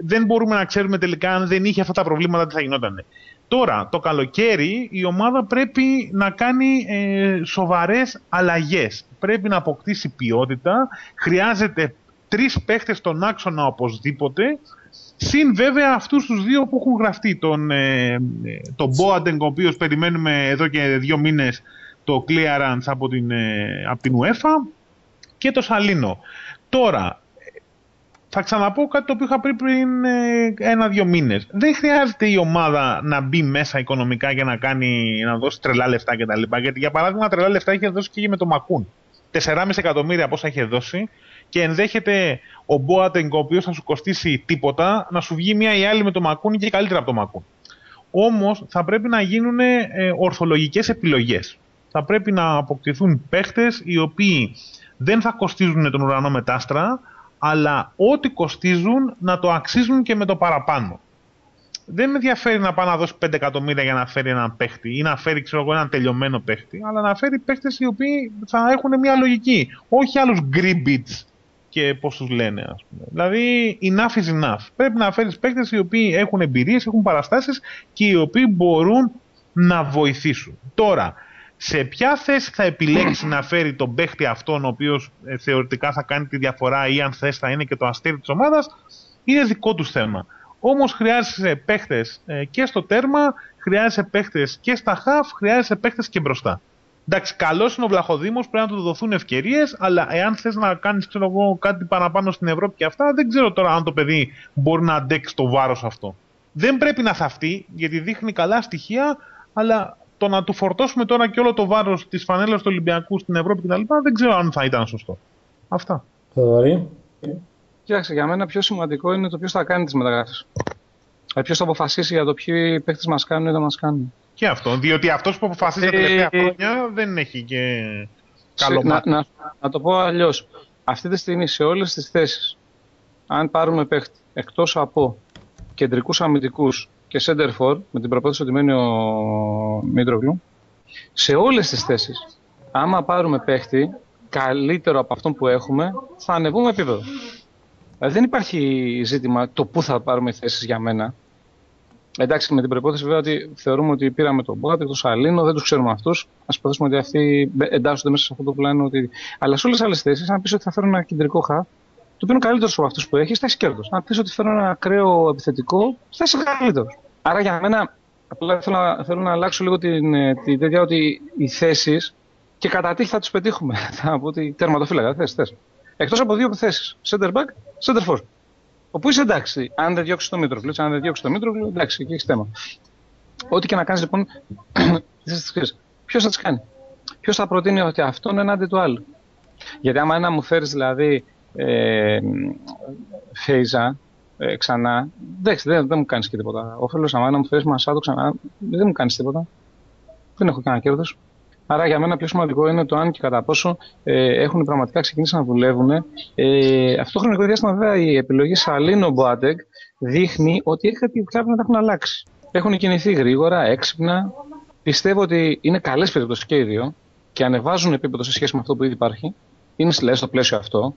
Speaker 3: δεν μπορούμε να ξέρουμε τελικά αν δεν είχε αυτά τα προβλήματα τι θα γινόταν. Τώρα, το καλοκαίρι, η ομάδα πρέπει να κάνει σοβαρές αλλαγές. Πρέπει να αποκτήσει ποιότητα, χρειάζεται 3 παίχτες στον άξονα οπωσδήποτε, συν βέβαια αυτούς τους 2 που έχουν γραφτεί. Τον Boateng, ο οποίος περιμένουμε εδώ και 2 μήνες το clearance από την UEFA, και το Σαλίνο. Τώρα, θα ξαναπώ κάτι το οποίο είχα πει πριν 1-2 μήνες. Δεν χρειάζεται η ομάδα να μπει μέσα οικονομικά για να δώσει τρελά λεφτά κτλ. Γιατί για παράδειγμα τρελά λεφτά είχε δώσει και με το Μακούν. 4,5 εκατομμύρια πόσα είχε δώσει, και ενδέχεται ο Boateng, ο οποίος θα σου κοστίσει τίποτα, να σου βγει μία ή άλλη με το Μακούν και καλύτερα από το Μακούν. Όμως θα πρέπει να γίνουν ορθολογικές επιλογές. Θα πρέπει να αποκτηθούν παίχτες οι οποίοι δεν θα κοστίζουν τον ουρανό με τ' άστρα, αλλά ό,τι κοστίζουν να το αξίζουν και με το παραπάνω. Δεν με ενδιαφέρει να πάει να δώσει 5 εκατομμύρια για να φέρει έναν παίχτη ή να φέρει έναν τελειωμένο παίχτη, αλλά να φέρει παίχτες οι οποίοι θα έχουν μια λογική. Όχι άλλους γκρίμπιτς και πώς τους λένε, ας πούμε. Δηλαδή, enough is enough. Πρέπει να φέρεις παίχτες οι οποίοι έχουν εμπειρίες, έχουν παραστάσεις και οι οποίοι μπορούν να βοηθήσουν. Τώρα, σε ποια θέση θα επιλέξει να φέρει τον παίχτη αυτόν, ο οποίος θεωρητικά θα κάνει τη διαφορά, ή αν θες θα είναι και το αστέρι της ομάδας, είναι δικό τους θέμα. Όμως χρειάζεσαι παίχτες και στο τέρμα, χρειάζεσαι παίχτες και στα χαφ, χρειάζεσαι παίχτες και μπροστά. Εντάξει, καλός είναι ο Βλαχοδήμος, πρέπει να του δοθούν ευκαιρίες, αλλά εάν θες να κάνεις κάτι παραπάνω στην Ευρώπη και αυτά, δεν ξέρω τώρα αν το παιδί μπορεί να αντέξει το βάρος αυτό. Δεν πρέπει να θαυτεί, γιατί δείχνει καλά στοιχεία, αλλά το να του φορτώσουμε τώρα και όλο το βάρος της φανέλας του Ολυμπιακού στην Ευρώπη κτλ. Δεν ξέρω αν θα ήταν σωστό. Αυτά.
Speaker 4: Κοίταξε, για μένα πιο σημαντικό είναι το ποιος θα κάνει τις μεταγράφες. Ποιος θα αποφασίσει για το ποιοι παίκτες μας κάνουν ή δεν μας κάνουν.
Speaker 3: Και αυτό, διότι αυτός που αποφασίζει τα τελευταία χρόνια δεν έχει και καλό μάτι.
Speaker 4: Να το πω αλλιώς. Αυτή τη στιγμή σε όλες τις θέσεις, αν πάρουμε παίκτη εκτός από κεντρικούς αμυντικούς και center for, με την προπόθεση ότι μένει ο Μήτρογλου, σε όλες τις θέσεις, άμα πάρουμε παίκτη καλύτερο από αυτόν που έχουμε, θα ανεβούμε επίπεδο. Δηλαδή δεν υπάρχει ζήτημα το πού θα πάρουμε θέσεις για μένα. Εντάξει, με την προϋπόθεση βέβαια ότι θεωρούμε ότι πήραμε τον Boateng, τον Σαλίνο, δεν τους ξέρουμε αυτούς. Ας υποθέσουμε ότι αυτοί εντάσσονται μέσα σε αυτό το πλάνο. Αλλά σε όλες τις άλλες θέσεις, αν πεις ότι θα φέρω ένα κεντρικό χαφ, το οποίο είναι καλύτερο από αυτούς που έχεις, θα έχεις κέρδος. Αν πεις ότι φέρω ένα ακραίο επιθετικό, θα είσαι καλύτερος. Άρα για μένα, απλά θέλω να αλλάξω λίγο την τέτοια ότι οι θέσεις και κατά τύχη θα τους πετύχουμε. Θα πω ότι τερματοφύλακα, θες. Εκτός από 2 θέσεις, center back, center for. Όπου είσαι εντάξει, αν δεν διώξει το Μήτρογλου, εντάξει, εκεί έχει θέμα. Ό,τι και να κάνεις λοιπόν, ποιος θα τις κάνει. Ποιος θα προτείνει ότι αυτό είναι ενάντια του άλλου. Γιατί άμα ένα μου φέρεις δηλαδή Φέιζα ξανά, εντάξει, δεν μου κάνεις και τίποτα. Όφελος, άμα ένα μου φέρεις Μασάτο ξανά, δεν μου κάνεις τίποτα. Δεν έχω κανένα κέρδος. Άρα για μένα πιο σημαντικό είναι το αν και κατά πόσο έχουν πραγματικά ξεκινήσει να δουλεύουν. Αυτό το χρονικό διάστημα βέβαια η επιλογή Σαλίνο Boateng δείχνει ότι κάποιοι να τα έχουν αλλάξει. Έχουν κινηθεί γρήγορα, έξυπνα. Πιστεύω ότι είναι καλές περιπτώσεις και οι δύο και ανεβάζουν επίπεδο σε σχέση με αυτό που ήδη υπάρχει. Είναι στο πλαίσιο αυτό.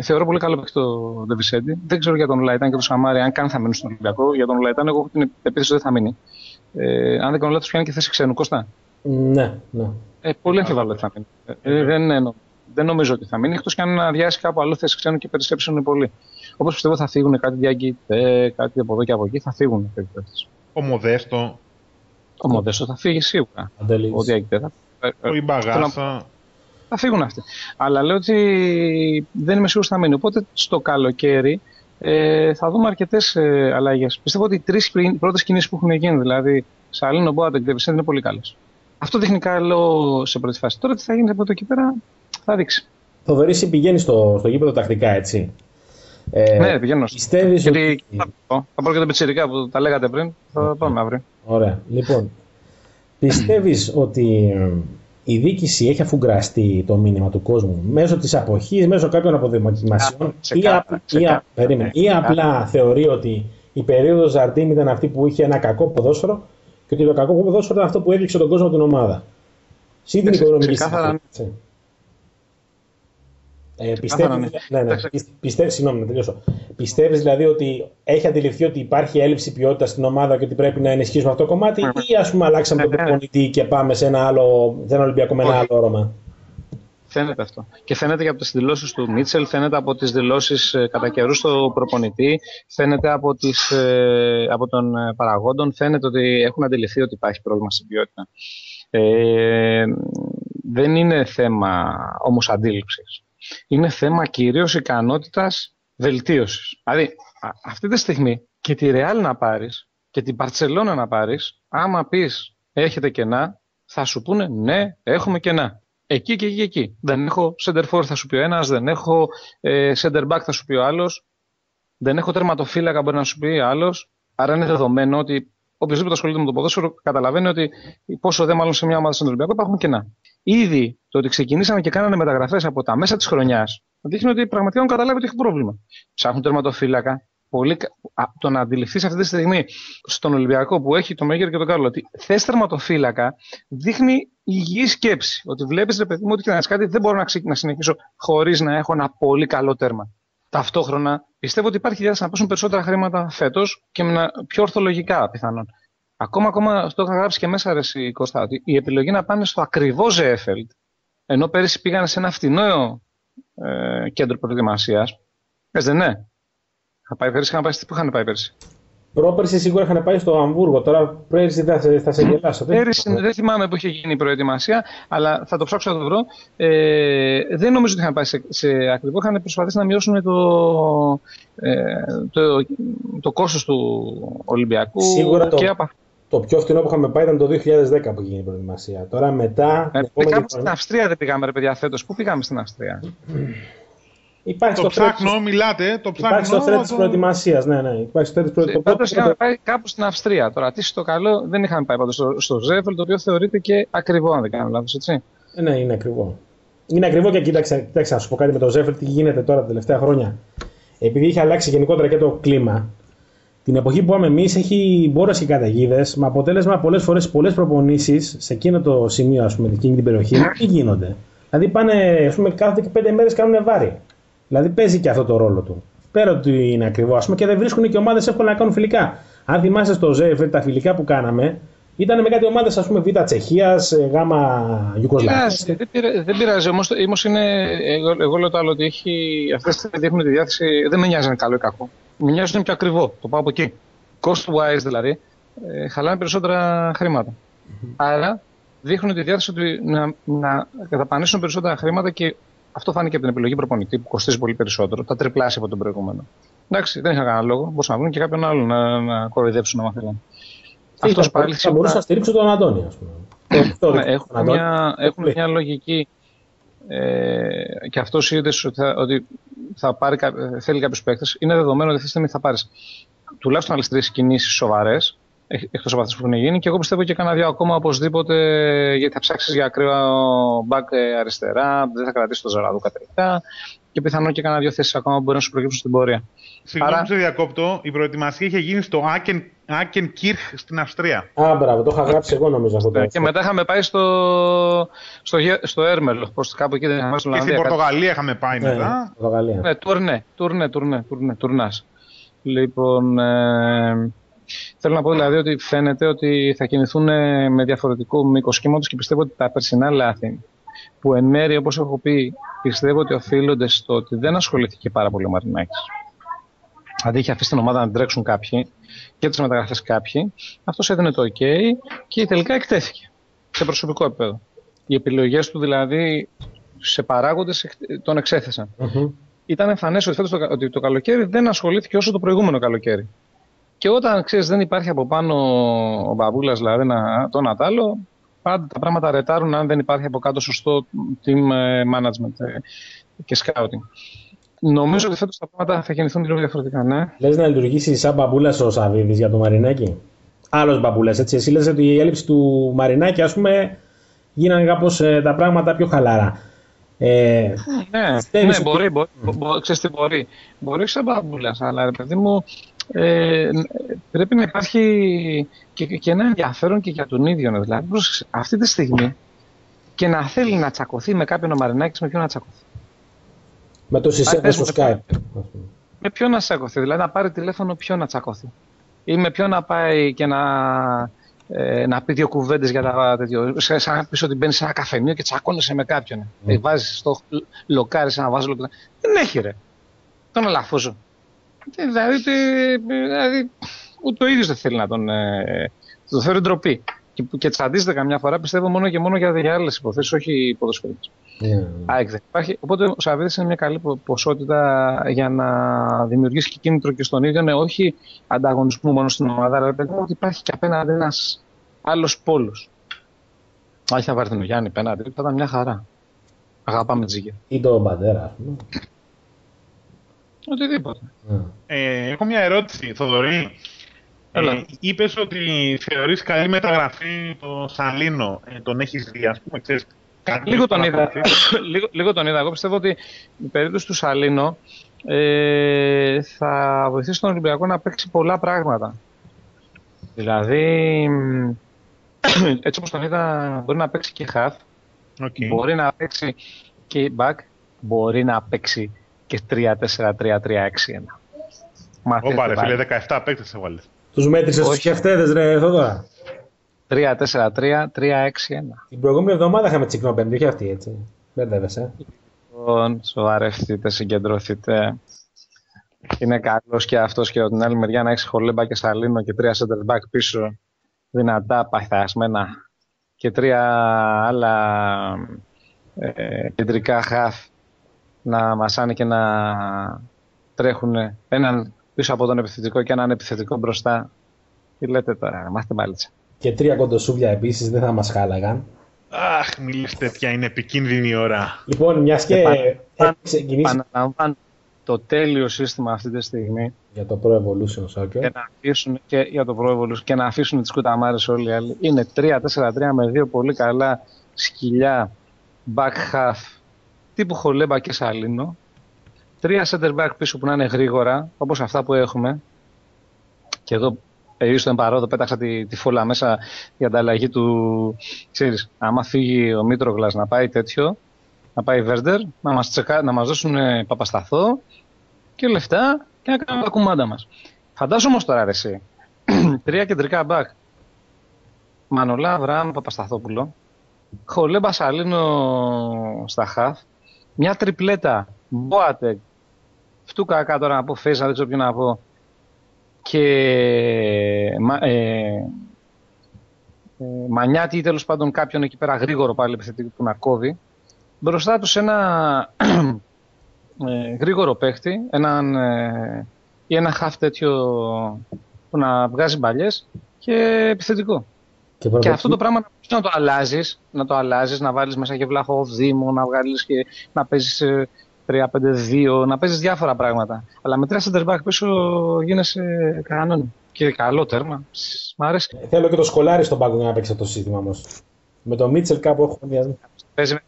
Speaker 4: Θεωρώ πολύ καλό παίκτη το Ντεβισέντη. Δεν ξέρω για τον Λαϊτάν και τον Σαμάρι αν καν θα μείνουν στον Ολυμπιακό. Για τον Λαϊτάν, εγώ έχω την επίθεση ότι δεν θα μείνει. Αν δεν κάνω λάθος, πιάνει και θέση ξένου. Κώστα.
Speaker 2: Ναι.
Speaker 4: Πολύ αμφιβάλλω ότι θα μείνει. Δεν νομίζω ότι θα μείνει, εκτός και αν αδειάσει κάπου αλλού θέση ξένου και περισσέψουν πολύ. Όπως πιστεύω θα φύγουν κάτι Διαγκητέ, κάτι από εδώ και από εκεί, θα φύγουν περιπτώσεις.
Speaker 3: Ο
Speaker 4: Μοδέστο θα φύγει σίγουρα. Ο Διαγκητέ
Speaker 3: ο Ιμπαγάσα.
Speaker 4: Θα φύγουν αυτοί. Αλλά λέω ότι δεν είμαι σίγουρος ότι θα μείνει. Οπότε στο καλοκαίρι θα δούμε αρκετές αλλαγές. Πιστεύω ότι οι τρεις πρώτες κινήσεις που έχουν γίνει, δηλαδή Σαλίνο, Μπόατεκ και Ντεβισέντη, είναι πολύ καλές. Αυτό δείχνει καλό σε πρώτη φάση. Τώρα τι θα γίνει από εδώ και πέρα θα δείξει.
Speaker 2: Θοδωρή, πηγαίνει στο γήπεδο τακτικά, έτσι.
Speaker 4: Ναι, πηγαίνω.
Speaker 2: Πιστεύεις
Speaker 4: ότι... Θα πάρω και τον πιτσιρικά που τα λέγατε πριν. Θα πάμε αύριο.
Speaker 2: Ωραία. Λοιπόν, πιστεύεις ότι η διοίκηση έχει αφουγκραστεί το μήνυμα του κόσμου μέσω της αποχής, μέσω κάποιων αποδοκιμασιών ή απλά θεωρεί ότι η περίοδος Ζαρτίν ήταν αυτή που είχε ένα κακό ποδόσφαιρο και ότι το κακό ποδόσφαιρο ήταν αυτό που έδειξε τον κόσμο την ομάδα. Συν την οικονομική situation. Πιστεύεις δηλαδή ότι έχει αντιληφθεί ότι υπάρχει έλλειψη ποιότητας στην ομάδα και ότι πρέπει να ενισχύσουμε αυτό το κομμάτι, ή ας πούμε αλλάξαμε τον προπονητή και πάμε σε ένα Ολυμπιακό με ένα άλλο όρομα?
Speaker 4: Φαίνεται αυτό. Και φαίνεται και από τις δηλώσεις του Μίτσελ, φαίνεται από τις δηλώσεις κατά καιρούς του προπονητή, φαίνεται από των παραγόντων, φαίνεται ότι έχουν αντιληφθεί ότι υπάρχει πρόβλημα στην ποιότητα. Δεν είναι θέμα όμως αντίληψης. Είναι θέμα κυρίως ικανότητας βελτίωσης. Δηλαδή, αυτή τη στιγμή και τη Ρεάλ να πάρεις και την Μπαρτσελόνα να πάρεις, άμα πεις έχετε κενά, θα σου πούνε ναι, έχουμε κενά. Εκεί και εκεί. Δεν έχω center for, θα σου πει ο ένας, δεν έχω center back, θα σου πει ο άλλος, δεν έχω τερματοφύλακα, μπορεί να σου πει άλλος. Άρα είναι δεδομένο ότι οποιοδήποτε ασχολείται με το ποδόσφαιρο καταλαβαίνει ότι πόσο δε μάλλον σε μια ομάδα στον Ολυμπιακό υπάρχουν κενά. Ήδη το ότι ξεκινήσαμε και κάνανε μεταγραφές από τα μέσα της χρονιάς δείχνει ότι πραγματικά έχουν καταλάβει ότι έχει πρόβλημα. Ψάχνουν τερματοφύλακα. Το να αντιληφθείς αυτή τη στιγμή στον Ολυμπιακό που έχει το Μέγερ και τον Κάρλο ότι θες τερματοφύλακα δείχνει υγιή σκέψη. Ότι βλέπεις, ρε παιδί μου, ότι κάτι δεν μπορώ να συνεχίσω χωρίς να έχω ένα πολύ καλό τέρμα. Ταυτόχρονα πιστεύω ότι υπάρχει διάθεση να πέσουν περισσότερα χρήματα φέτος και πιο ορθολογικά πιθανόν. Ακόμα το είχα γράψει και μέσα, ρε Κώστα, ότι η επιλογή να πάνε στο ακριβό Ζέφελντ, ενώ πέρυσι πήγανε σε ένα φτηνό κέντρο προετοιμασίας. Δεν ναι. Πού είχαν πάει πέρυσι?
Speaker 2: Πρόπερσι σίγουρα είχαν πάει στο Αμβούργο. Τώρα πέρυσι θα σε γελάσω.
Speaker 4: Πέρυσι δεν θυμάμαι που είχε γίνει η προετοιμασία, αλλά θα το ψάξω να το βρω. Δεν νομίζω ότι είχαν πάει σε ακριβό. Είχαν προσπαθήσει να μειώσουν το κόστος του Ολυμπιακού.
Speaker 2: Σίγουρα το πιο φθηνό που είχαμε πάει ήταν το 2010 που έγινε η προετοιμασία. Τώρα μετά.
Speaker 4: Κάπου στην Αυστρία δεν πήγαμε, ρε παιδιά, φέτος. Πού πήγαμε στην Αυστρία?
Speaker 3: Το ψάχνω, μιλάτε.
Speaker 2: Υπάρχει στο thread της προετοιμασίας. Ναι.
Speaker 4: Πάντως είχαμε πάει κάπου στην Αυστρία. Τώρα, τι στο καλό, δεν είχαμε πάει πάντως στο Ζέφελ, το οποίο θεωρείται και ακριβό, αν δεν κάνω λάθος, έτσι.
Speaker 2: Ναι, είναι ακριβό. Είναι ακριβό και κοίταξε, να σου πω κάτι με το Ζέφελ, τι γίνεται τώρα τα τελευταία χρόνια. Επειδή είχε αλλάξει γενικότερα και το κλίμα, την εποχή που πάμε εμείς έχει μπόρες και καταιγίδες, με αποτέλεσμα πολλές φορές πολλές προπονήσεις σε εκείνο το σημείο, ας πούμε, εκείνη την περιοχή, τι γίνονται. Δηλαδή πάνε, ας πούμε, κάθονται και 5 μέρες κάνουν βάρη. Δηλαδή παίζει και αυτό το ρόλο του. Πέρα ότι είναι ακριβό, ας πούμε, και δεν βρίσκουν και ομάδες εύκολα να κάνουν φιλικά. Αν θυμάστε στο ΖΕΦ, τα φιλικά που κάναμε ήταν με κάτι ομάδες, ας πούμε, Β' Τσεχίας, Γ' Ιουγκοσλαβίας.
Speaker 4: Δεν πειράζει, όμως είναι. Εγώ λέω το άλλο ότι αυτές δείχνουν τη διάθεση. Δεν με νοιάζει αν είναι καλό ή κακό. Με νοιάζει είναι πιο ακριβό. Το πάω από εκεί. Cost-wise δηλαδή, χαλάνε περισσότερα χρήματα. Άρα δείχνουν τη διάθεση ότι να καταπανίσουν περισσότερα χρήματα και. Αυτό φάνηκε από την επιλογή προπονητή που κοστίζει πολύ περισσότερο, τα τριπλάσια από τον προηγούμενο. Εντάξει, δεν είχα κανένα λόγο. Μπορούσαν να βρουν και κάποιον άλλο να κοροϊδέψουν άμα θέλουν.
Speaker 2: Αυτό πάλι θα μπορούσα να στηρίξω τον Αντώνη, ας πούμε.
Speaker 4: Έχουν μια λογική. Και αυτό είδε ότι θέλει κάποιους παίκτες. Είναι δεδομένο ότι αυτή τη στιγμή θα πάρει τουλάχιστον άλλες 3 κινήσεις σοβαρές. Εκτός από αυτές που έχουν γίνει, και εγώ πιστεύω και κάνα 2 ακόμα οπωσδήποτε, γιατί θα ψάξεις για ακραίο μπακ αριστερά, δεν θα κρατήσει το Ζαραδούκα τελικά. και πιθανόν και κανένα 2 θέσεις ακόμα που μπορεί να σου προκύψουν στην πορεία.
Speaker 3: Συγγνώμη που σε διακόπτω, η προετοιμασία είχε γίνει στο Άκενκιρχ στην Αυστρία.
Speaker 2: Α, μπράβο, το είχα γράψει εγώ νομίζω αυτό.
Speaker 4: Και μετά είχαμε πάει στο Έρμελ, προς κάπου εκεί δεν είχαμε στην
Speaker 3: Ολλανδία. Και στην Πορτογαλία είχαμε πάει μετά.
Speaker 4: Ναι, τουρνάς. Λοιπόν, θέλω να πω δηλαδή ότι φαίνεται ότι θα κινηθούν με διαφορετικό μήκος κύματος και πιστεύω ότι τα περσινά λάθη, που εν μέρει, όπως έχω πει, πιστεύω ότι οφείλονται στο ότι δεν ασχολήθηκε πάρα πολύ ο Μαρινάκης. Δηλαδή είχε αφήσει την ομάδα να τρέξουν κάποιοι και τις μεταγραφές κάποιοι. Αυτός έδινε το OK και τελικά εκτέθηκε σε προσωπικό επίπεδο. Οι επιλογές του δηλαδή σε παράγοντες τον εξέθεσαν. Ήταν εμφανές ότι το καλοκαίρι δεν ασχολήθηκε όσο το προηγούμενο καλοκαίρι. Και όταν ξέρεις δεν υπάρχει από πάνω ο μπαμπούλας, δηλαδή το ένα τ' άλλο, πάντα τα πράγματα ρετάρουν αν δεν υπάρχει από κάτω σωστό team management και scouting. Νομίζω ότι φέτος τα πράγματα θα κινηθούν λίγο διαφορετικά, ναι.
Speaker 2: Λες να λειτουργήσει σαν μπαμπούλας ο Σαββίδης για το Μαρινάκη. Άλλος μπαμπούλας, έτσι. Εσύ λες ότι η έλλειψη του Μαρινάκη, ας πούμε, γίνανε κάπως τα πράγματα πιο χαλαρά.
Speaker 4: Ναι, μπορεί. Μπορεί σαν μπαμπούλας, αλλά ρε παιδί μου, πρέπει να υπάρχει και ένα ενδιαφέρον και για τον ίδιο. Δηλαδή, αυτή τη στιγμή και να θέλει να τσακωθεί με κάποιον ο Μαρινάκης, με ποιον να τσακωθεί.
Speaker 2: Με το Σισέκο στο Skype.
Speaker 4: Με ποιον να τσακωθεί, δηλαδή να πάρει τηλέφωνο ποιον να τσακωθεί. Ή με ποιον να πάει και να πει 2 κουβέντες για τα τέτοια. Σαν να πεις ότι μπαίνεις σε ένα καφενείο και τσακώνεσαι με κάποιον. Βάζεις στο λοκάρι, ένα βάζο λοκάρι. Δεν έχει ρε. Τον αλαφούζω. Δηλαδή ούτε ο ίδιος δεν θέλει να το φέρει ντροπή. Και τσαντίζεται καμιά φορά, πιστεύω, μόνο και μόνο για άλλες υποθέσεις, όχι ποδοσφαιρικές. Οπότε ο Σαββίδης είναι μια καλή ποσότητα για να δημιουργήσει και κίνητρο και στον ίδιο, όχι ανταγωνισμού μόνο στην ομάδα, αλλά ότι υπάρχει και απέναντι ένας άλλος πόλος. Αν θα βάλει τον Γιάννη απέναντι, θα ήταν μια χαρά. Αγαπάμε Τζίγκερ.
Speaker 2: Ή τον Μπαντέρα, ας πούμε.
Speaker 4: Οτιδήποτε.
Speaker 3: Έχω μια ερώτηση, Θοδωρή. Είπες ότι θεωρείς καλή μεταγραφή το Σαλίνο. Τον έχεις δει, ας πούμε, ξέρεις.
Speaker 4: Λίγο τον είδα. Εγώ πιστεύω ότι η περίπτωση του Σαλίνο θα βοηθήσει τον Ολυμπιακό να παίξει πολλά πράγματα. Δηλαδή, έτσι όπως τον είδα, μπορεί να παίξει και half, μπορεί να παίξει και back, μπορεί να παίξει και 3-4-3-3-6-1.
Speaker 3: Ωπα ρε φίλε, 17 παίκτες έβαλες.
Speaker 2: Τους μέτρησες τους σκεφτέδες ρε Θόδωρα.
Speaker 4: 3-4-3-3-6-1.
Speaker 2: Την προηγούμενη εβδομάδα είχαμε τσικνό πέμπτη, όχι αυτή έτσι. Μπερδεύεσαι.
Speaker 4: Λοιπόν, σοβαρευτείτε, συγκεντρωθείτε. Είναι καλός και αυτός και από την άλλη μεριά να έχει Χολέμπα και Σαλίνο και 3 center back πίσω. Δυνατά, παχθιασμένα. Και 3 άλλα κεντρικά half να μασάνε και να τρέχουν έναν πίσω από τον επιθετικό και έναν επιθετικό μπροστά. Τι λέτε τώρα, μάθετε μπάλιτσα.
Speaker 2: Και 3 κοντοσούβλια επίσης δεν θα μας χάλαγαν.
Speaker 3: Αχ, μιλήστε τέτοια, είναι επικίνδυνη η ώρα.
Speaker 2: Λοιπόν, μιας και ξεκινήσει...
Speaker 4: Επαναλαμβάνω το τέλειο σύστημα αυτή τη στιγμή.
Speaker 2: Για το Pro Evolution Soccer.
Speaker 4: Και να αφήσουν και για το Pro Evolution και να αφήσουν τις κουταμάρες όλοι οι άλλοι. Είναι 3-4-3 με 2 πολύ καλά σκυλιά back half τύπου Χολέμπα και Σαλίνο. 3 center back πίσω που να είναι γρήγορα, όπως αυτά που έχουμε. Και εδώ στον παρόδο πέταξα τη φόλα μέσα για ανταλλαγή του. Ξέρεις, άμα φύγει ο Μήτρογλας να πάει τέτοιο, να πάει Βέρντερ, να μας δώσουν Παπασταθό και λεφτά και να κάνουμε τα κουμάντα μας. Φαντάζομαι όμως τώρα ρε εσύ, 3 κεντρικά back. Μανολά, Αβραάμ, Παπασταθόπουλο, Χολέμπα, Σαλίνο στα χαφ, μια τριπλέτα, Μπόατεκ, Φτούκα τώρα να πω, Φέζα, δεν ξέρω ποιο να πω, και Μανιάτη ή τέλος πάντων κάποιον εκεί πέρα γρήγορο πάλι επιθετικό που να κόβει. Μπροστά τους ένα γρήγορο παίχτη, ή ένα χαφ τέτοιο που να βγάζει μπαλιές και επιθετικό. Και αυτό το πράγμα να το αλλάζεις, να βάλεις μέσα και Βλάχο Δήμο, να βγάλεις και να παίζεις 3-5-2, να παίζεις διάφορα πράγματα. Αλλά με 3 center back πίσω γίνεσαι κανόνι. Και καλό τέρμα. Μ' αρέσει.
Speaker 2: Θέλω και το Σκολάρι στον πάγκο για να παίξει το σύστημα όμως. Με το Μίτσελ κάπου έχω διασμεί.
Speaker 4: Παίζει με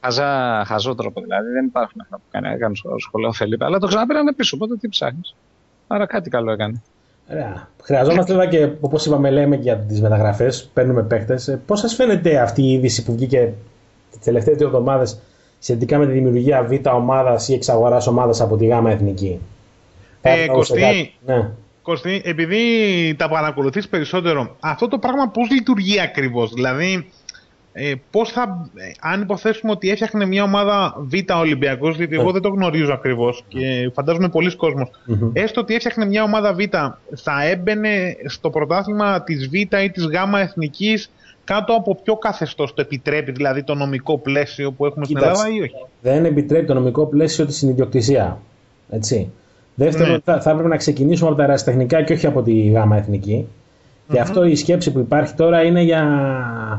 Speaker 4: χαζό τρόπο, δηλαδή δεν υπάρχουν αυτά που έκανε στο σχολείο Φελίπε, αλλά το ξαναπήρανε πίσω, οπότε τι ψάχνεις. Άρα κάτι καλό έκανε.
Speaker 2: Ωραία. Χρειαζόμαστε βέβαια και, όπως είπαμε, λέμε και για τις μεταγραφές, παίρνουμε παίκτες. Πώς σας φαίνεται αυτή η είδηση που βγήκε τις τελευταίες 2 εβδομάδες σχετικά με τη δημιουργία Β ομάδας ή εξαγοράς ομάδας από τη Γ Εθνική?
Speaker 3: Κωστή, επειδή τα παρακολουθείς περισσότερο, αυτό το πράγμα πώς λειτουργεί ακριβώς? Δηλαδή, πώς θα, αν υποθέσουμε ότι έφτιαχνε μια ομάδα Β Ολυμπιακός, γιατί εγώ δεν το γνωρίζω ακριβώς και φαντάζομαι πολλοί κόσμος, έστω ότι έφτιαχνε μια ομάδα Β, θα έμπαινε στο πρωτάθλημα της Β ή της Γ Εθνικής κάτω από ποιο καθεστώς? Το επιτρέπει δηλαδή το νομικό πλαίσιο που έχουμε στην Ελλάδα ή όχι?
Speaker 2: Δεν επιτρέπει το νομικό πλαίσιο της ιδιοκτησία. Έτσι. Δεύτερον, θα έπρεπε να ξεκινήσουμε από τα ερασιτεχνικά και όχι από τη Γ Εθνική. Και αυτό η σκέψη που υπάρχει τώρα είναι για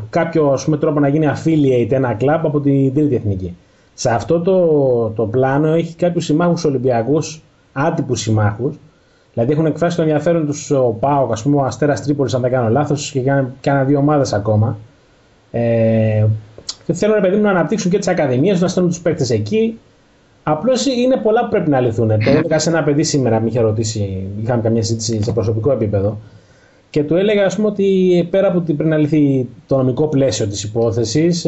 Speaker 2: κάποιο τρόπο να γίνει affiliate ένα κλαμπ από την τρίτη εθνική. Σε αυτό το πλάνο έχει κάποιους συμμάχους Ολυμπιακούς, άτυπους συμμάχους. Δηλαδή έχουν εκφράσει το ενδιαφέρον τους ο ΠΑΟΚ, ας πούμε, ο Αστέρας Τρίπολης, αν δεν κάνω λάθος, και κάνα 2 ομάδες ακόμα. Και θέλουν, παιδί μου, να αναπτύξουν και τις ακαδημίες, να στέλνουν τους παίκτες εκεί. Απλώς είναι πολλά που πρέπει να λυθούν. Το έλεγα σε ένα παιδί σήμερα, με είχε ρωτήσει, είχαμε καμιά συζήτηση σε προσωπικό επίπεδο. Και του έλεγα, ας πούμε, ότι πέρα από ότι πρέπει να λυθεί το νομικό πλαίσιο της υπόθεσης,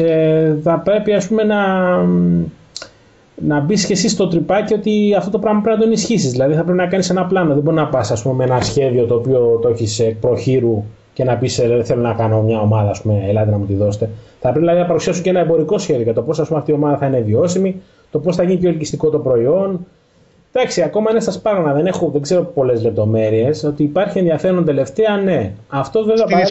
Speaker 2: θα πρέπει, ας πούμε, να μπεις και εσύ στο τρυπάκι ότι αυτό το πράγμα πρέπει να το ενισχύσεις. Δηλαδή θα πρέπει να κάνεις ένα πλάνο. Δεν μπορεί να πας, ας πούμε, με ένα σχέδιο το οποίο το έχεις προχείρου και να πεις θέλω να κάνω μια ομάδα, ας πούμε, ελάτε να μου τη δώσετε. Θα πρέπει δηλαδή να παρουσιάσουν και ένα εμπορικό σχέδιο για το πώς, ας πούμε, αυτή η ομάδα θα είναι βιώσιμη, το πώς θα γίνει πιο ελκυστικό το προϊόν. Εντάξει, ακόμα είναι στα σπάγωνα, δεν ξέρω πολλές λεπτομέρειες. Ότι υπάρχει ενδιαφέρον τελευταία, ναι. Αυτό βέβαια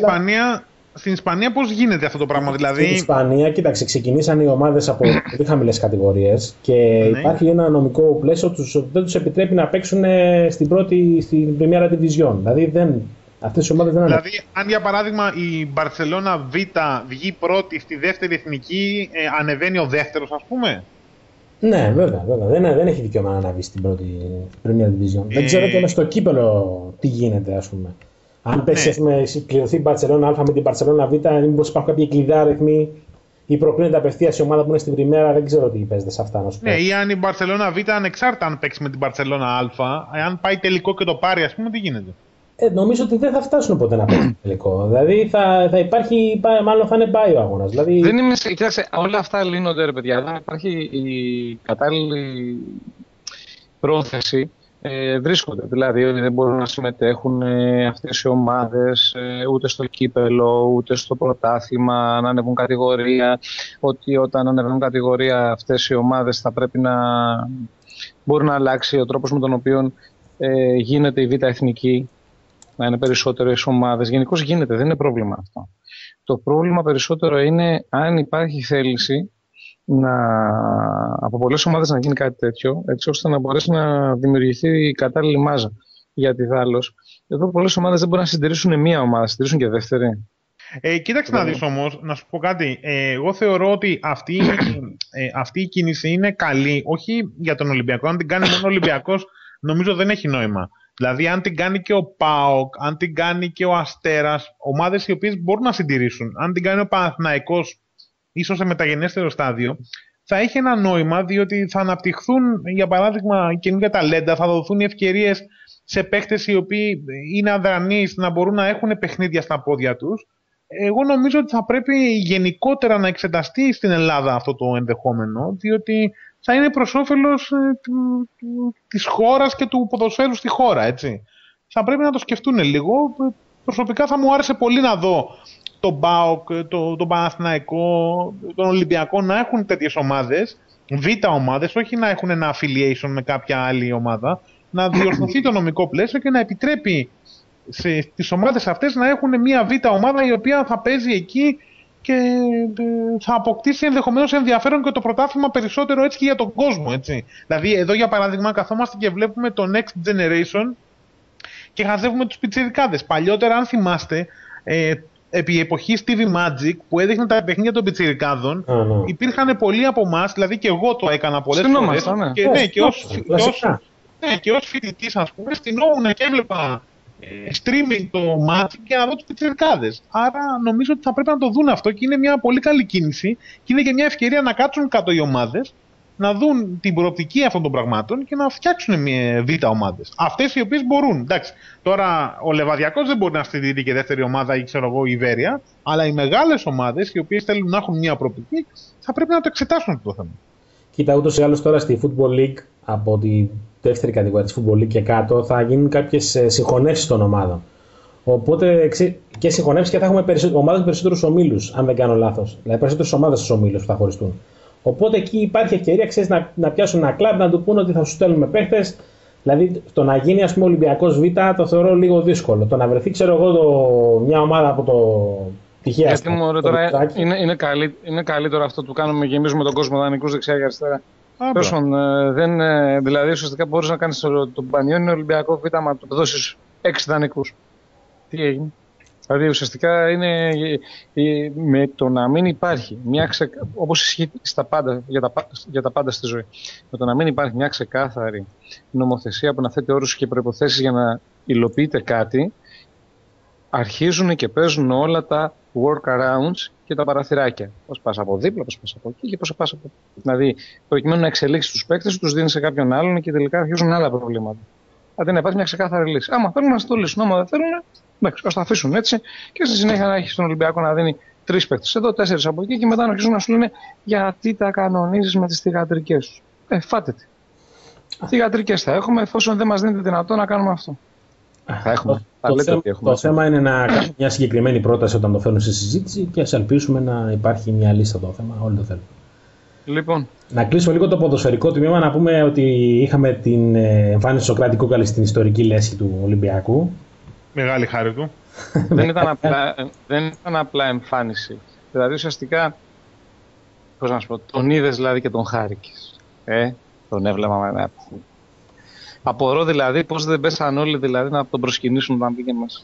Speaker 3: στην Ισπανία πώς γίνεται αυτό το πράγμα, δηλαδή?
Speaker 2: Στην Ισπανία, κοίταξε, ξεκινήσαν οι ομάδες από πολύ χαμηλές κατηγορίες και υπάρχει ένα νομικό πλαίσιο που δεν τους επιτρέπει να παίξουν στην Primera Division. Δηλαδή αυτές οι ομάδες δεν
Speaker 3: Δηλαδή, αν για παράδειγμα η Μπαρσελόνα Β βγει πρώτη στη δεύτερη εθνική, ανεβαίνει ο δεύτερος, ας πούμε?
Speaker 2: Ναι, βέβαια. Δεν έχει δικαίωμα να αναβεί στην πρώτη Premier Division. Δεν ξέρω και στο κύπελο τι γίνεται, ας πούμε. Αν πέσει, κληρωθεί η Μπαρσελόνα Α με την Μπαρσελόνα Β, μήπως υπάρχουν κάποιοι κλειδάριθμοι ή προκλίνεται απευθείας η ομάδα που είναι στην Πριμέρα, δεν ξέρω τι παίζεται σε αυτά.
Speaker 3: Ναι, ή αν η Μπαρσελόνα Β, ανεξάρτητα αν παίξει με την Μπαρσελόνα Α, αν πάει τελικό και το πάρει, ας πούμε, τι γίνεται?
Speaker 2: Νομίζω ότι δεν θα φτάσουν ποτέ να παίξουν τελικό. Δηλαδή θα υπάρχει, μάλλον θα είναι πάει ο αγώνας. Δηλαδή...
Speaker 4: Δεν είμαι, κοιτάξτε, όλα αυτά λύνονται, ρε παιδιά. Δεν υπάρχει η κατάλληλη πρόθεση. Βρίσκονται. Δηλαδή ότι δεν μπορούν να συμμετέχουν αυτές οι ομάδες ούτε στο κύπελο, ούτε στο πρωτάθλημα, να ανεβούν κατηγορία. Ότι όταν ανεβούν κατηγορία αυτές οι ομάδες θα πρέπει να μπορεί να αλλάξει ο τρόπος με τον οποίο γίνεται η Β' Εθνική, να είναι περισσότερες ομάδες. Γενικώς γίνεται, δεν είναι πρόβλημα αυτό. Το πρόβλημα περισσότερο είναι αν υπάρχει θέληση από πολλές ομάδες να γίνει κάτι τέτοιο, έτσι ώστε να μπορέσει να δημιουργηθεί η κατάλληλη μάζα. Γιατί δάλλως, εδώ πολλές ομάδες δεν μπορούν να συντηρήσουν μία ομάδα, να συντηρήσουν και δεύτερη.
Speaker 3: Κοίταξε να δεις όμως, να σου πω κάτι. Εγώ θεωρώ ότι αυτή η κίνηση είναι καλή, όχι για τον Ολυμπιακό. Αν την κάνει μόνο ο Ολυμπιακός, νομίζω δεν έχει νόημα. Δηλαδή, αν την κάνει και ο ΠΑΟΚ, αν την κάνει και ο Αστέρας, ομάδες οι οποίες μπορούν να συντηρήσουν. Αν την κάνει ο Παναθηναϊκός, ίσως σε μεταγενέστερο στάδιο, θα έχει ένα νόημα, διότι θα αναπτυχθούν, για παράδειγμα, καινούργια ταλέντα, θα δοθούν οι ευκαιρίες σε παίχτες οι οποίοι είναι αδρανείς να μπορούν να έχουν παιχνίδια στα πόδια τους. Εγώ νομίζω ότι θα πρέπει γενικότερα να εξεταστεί στην Ελλάδα αυτό το ενδεχόμενο, διότι θα είναι προς όφελος της χώρας και του ποδοσφαίρου στη χώρα, έτσι. Θα πρέπει να το σκεφτούν λίγο. Προσωπικά θα μου άρεσε πολύ να δω τον ΠΑΟΚ, τον Παναθηναϊκό, τον Ολυμπιακό να έχουν τέτοιες ομάδες, β' ομάδες, όχι να έχουν ένα affiliation με κάποια άλλη ομάδα, να διορθωθεί το νομικό πλαίσιο και να επιτρέπει στις ομάδες αυτές να έχουν μια β' ομάδα η οποία θα παίζει εκεί και θα αποκτήσει ενδεχομένως ενδιαφέρον και το πρωτάθλημα περισσότερο έτσι και για τον κόσμο, έτσι. Δηλαδή εδώ για παράδειγμα καθόμαστε και βλέπουμε το Next Generation και χαζεύουμε τους πιτσιρικάδες. Παλιότερα, αν θυμάστε, επί εποχή Stevie Magic που έδειχνε τα παιχνίδια των πιτσιρικάδων, υπήρχαν πολλοί από εμάς, δηλαδή και εγώ το έκανα πολλές φορές. Και ως φοιτητής, ας πούμε, στηνόμουν και έβλεπα streaming το μάτι και να δω τους πιτσιρικάδες. Άρα νομίζω ότι θα πρέπει να το δουν αυτό και είναι μια πολύ καλή κίνηση και είναι και μια ευκαιρία να κάτσουν κάτω οι ομάδες, να δουν την προοπτική αυτών των πραγμάτων και να φτιάξουν μια β' ομάδες. Αυτές οι οποίες μπορούν. Εντάξει, τώρα ο Λεβαδιακός δεν μπορεί να στηρίξει και δεύτερη ομάδα ή ξέρω εγώ η Ιβέρια, αλλά οι μεγάλες ομάδες οι οποίες θέλουν να έχουν μια προοπτική θα πρέπει να το εξετάσουν το θέμα.
Speaker 2: Κοίτα, ούτως ή άλλως τώρα στη Football League, από τη δεύτερη κατηγορία της Football League και κάτω, θα γίνουν κάποιες συγχωνεύσεις των ομάδων. Οπότε και συγχωνεύσεις και θα έχουμε ομάδες με περισσότερους ομίλους, αν δεν κάνω λάθος. Δηλαδή περισσότερες ομάδες στους ομίλους που θα χωριστούν. Οπότε εκεί υπάρχει ευκαιρία, ξέρεις, να πιάσουν ένα κλαμπ, να του πούνε ότι θα σου στέλνουμε παίχτες. Δηλαδή το να γίνει, ας πούμε, Ολυμπιακός Β το θεωρώ λίγο δύσκολο. Το να βρεθεί, ξέρω εγώ, μια ομάδα από το τυχαία.
Speaker 4: Γιατί μου τώρα είναι καλύτερο αυτό που κάνουμε, γεμίζουμε τον κόσμο δανεικούς δεξιά και αριστερά. Δηλαδή ουσιαστικά μπορείς να κάνεις τον Πανιόνιο Ολυμπιακό Β, μα το δώσεις 6 δανεικούς. Τι έγινε? Δηλαδή ουσιαστικά είναι με το να μην υπάρχει όπως ισχύει για τα πάντα στη ζωή, με το να μην υπάρχει μια ξεκάθαρη νομοθεσία που να θέτει όρους και προϋποθέσεις για να υλοποιείται κάτι, αρχίζουν και παίζουν όλα τα workarounds και τα παραθυράκια. Πώς πας από δίπλα, πώς πας από εκεί και πώς πας από εκεί. Δηλαδή, προκειμένου να εξελίξεις τους παίκτες, τους δίνεις σε κάποιον άλλον και τελικά αρχίζουν άλλα προβλήματα. Αντί να υπάρχει μια ξεκάθαρη λύση. Άμα θέλουν να το λύσουν, άμα δεν θέλουν, ας το αφήσουν έτσι και στη συνέχεια να έχει τον Ολυμπιακό να δίνει 3 παίκτες εδώ, 4 από εκεί και μετά να αρχίσουν να σου λένε γιατί τα κανονίζεις με τις θυγατρικές σου. Φάτε τι. Θυγατρικές θα έχουμε εφόσον δεν μας δίνετε δυνατό να κάνουμε αυτό. Θα έχουμε.
Speaker 2: Το θέμα είναι να κάνουμε μια συγκεκριμένη πρόταση όταν το φέρουν σε συζήτηση και ας ελπίσουμε να υπάρχει μια λύση στο θέμα. Όλοι το θέλουν.
Speaker 4: Λοιπόν.
Speaker 2: Να κλείσουμε λίγο το ποδοσφαιρικό τμήμα, να πούμε ότι είχαμε την εμφάνιση του Σοκράτη Κούκαλη στην ιστορική λέσχη του Ολυμπιακού.
Speaker 3: Μεγάλη χάρη του.
Speaker 4: δεν ήταν απλά εμφάνιση. Δηλαδή ουσιαστικά, πώς να σου πω, τον είδες δηλαδή και τον χάρηκες. Τον έβλεπα. Απορώ δηλαδή πώς δεν πέσαν όλοι δηλαδή να τον προσκυνήσουν να μπήκε μέσα.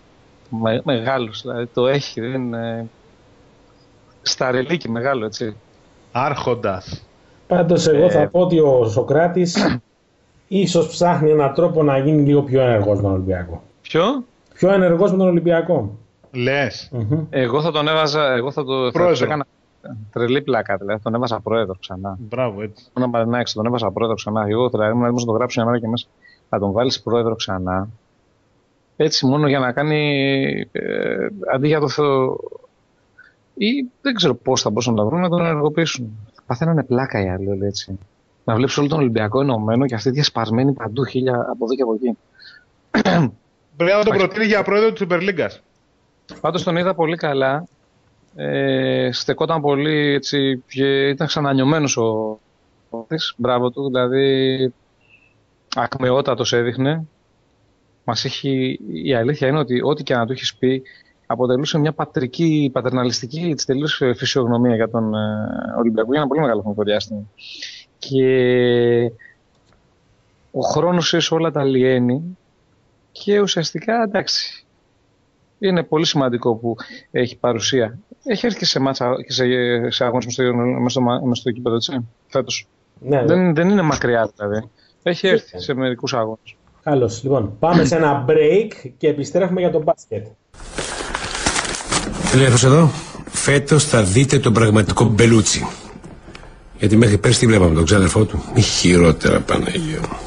Speaker 4: Μεγάλος δηλαδή, το έχει. Σταρελίκι μεγάλο, έτσι.
Speaker 3: Άρχοντας.
Speaker 2: Πάντως εγώ θα πω ότι ο Σοκράτης ίσως ψάχνει έναν τρόπο να γίνει λίγο πιο ενεργός με τον Ολυμπιακό.
Speaker 4: Ποιο?
Speaker 2: Πιο ενεργός με τον Ολυμπιακό.
Speaker 3: Λες.
Speaker 4: Εγώ θα τον έβαζα,
Speaker 3: πρόεδρο.
Speaker 4: Έκανα τρελή πλάκα, δηλαδή τον έβαζα πρόεδρο ξανά.
Speaker 3: Μπράβο, έτσι.
Speaker 4: Τον έβαζα πρόεδρο ξανά. Εγώ ήμουν έτοιμος να το γράψω μια μέρα και μέσα. Θα τον βάλεις πρόεδρο ξανά. Έτσι μόνο για να κάνει αντί για το Θεό. Ή δεν ξέρω πώς θα μπορούσαν να τα βρουν να τον ενεργοποιήσουν. Παθαίνανε πλάκα οι άλλοι, όλοι έτσι. Να βλέπεις όλο τον Ολυμπιακό ενωμένο και αυτή διασπαρμένη παντού χίλια από εδώ και από εκεί.
Speaker 3: Πρέπει να τον προτείνει για πρόεδρο της Super League.
Speaker 4: Πάντως τον είδα πολύ καλά. Στεκόταν πολύ έτσι και ήταν ξανανιωμένος ο της. Μπράβο του, δηλαδή ακμεότατος έδειχνε. Η αλήθεια είναι ότι ό,τι και να του έχεις πει αποτελούσε μια πατερναλιστική της τελείως φυσιογνωμία για τον Ολυμπιακό για ένα πολύ μεγάλο χρονικό διάστημα. Και ο χρόνος ίσως όλα τα λιένει και ουσιαστικά εντάξει. Είναι πολύ σημαντικό που έχει παρουσία. Έχει έρθει και σε μάτσα και σε αγώνες μες στο κήπεδο, έτσι, φέτος. Ναι, δεν είναι μακριά δηλαδή. Έχει έρθει σε μερικούς αγώνες.
Speaker 2: Καλώς. Λοιπόν, πάμε σε ένα break και επιστρέφουμε για το μπάσκετ.
Speaker 5: Ελέγχος εδώ. Φέτος θα δείτε τον πραγματικό Μπελούτσι. Γιατί μέχρι πέρσι τι βλέπαμε τον ξάδερφό του. Μη χειρότερα, Παναγία μου.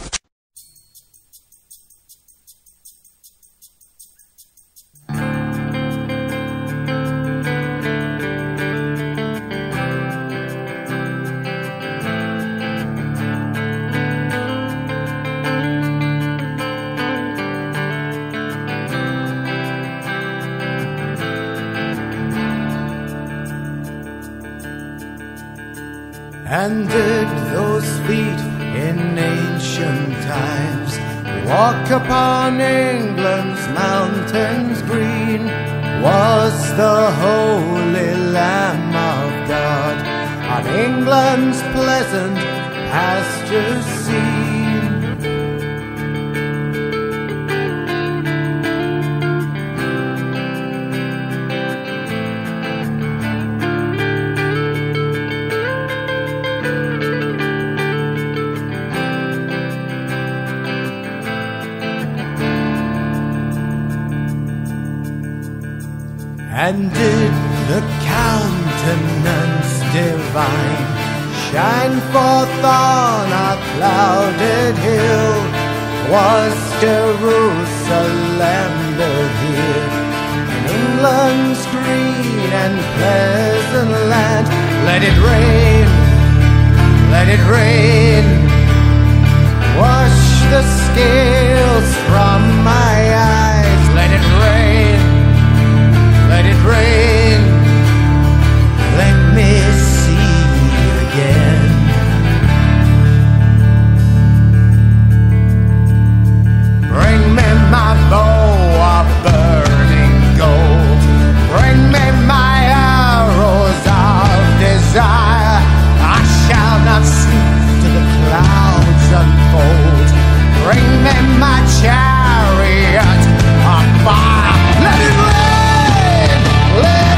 Speaker 6: And did those feet in ancient times walk upon England's mountains green? Was the Holy Lamb of God on England's pleasant pastures seen? And did the countenance divine shine forth on a clouded hill? Was Jerusalem built here in England's green and pleasant land? Let it rain, let it rain, wash the scales from my eyes. Let it rain, let it rain, let me see again. Bring me my bow of burning gold, bring me my arrows of desire. I shall not sleep till the clouds unfold. Bring me my chariot of fire. Let it rain, let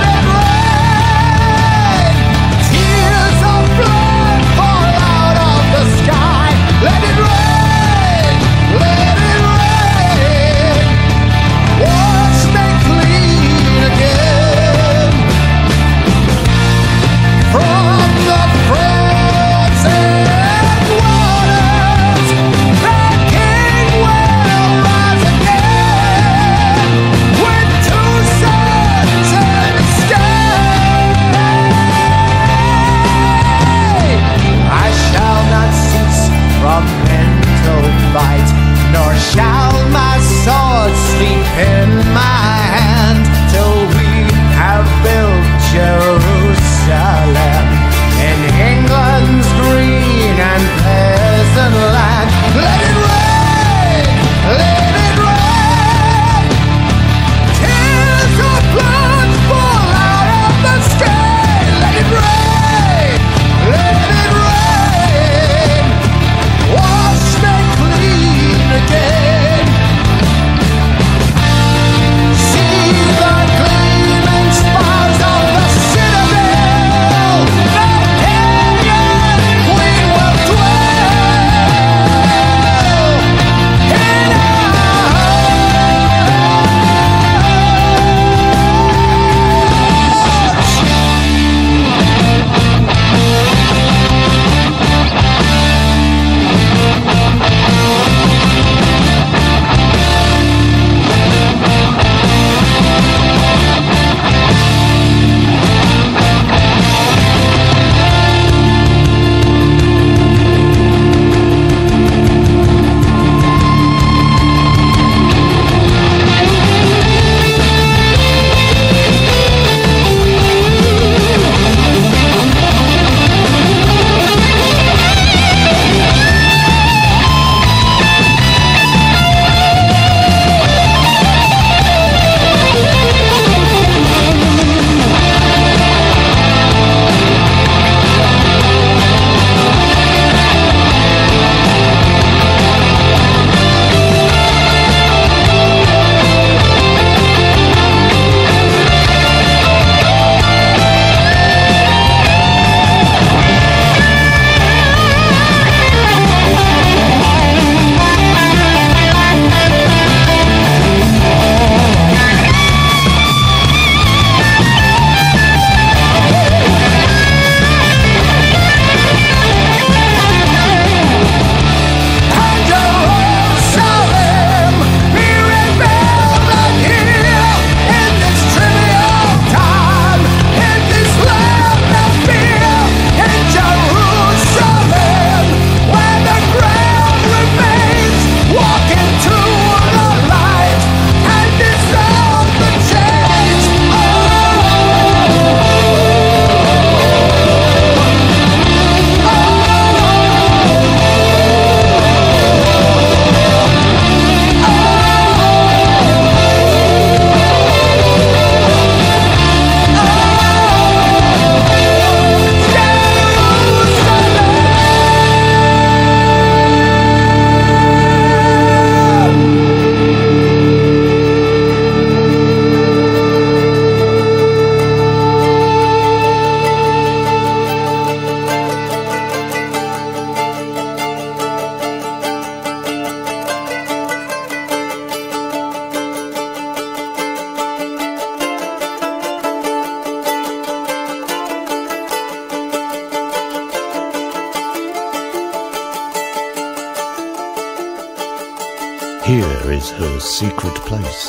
Speaker 7: Here is her secret place.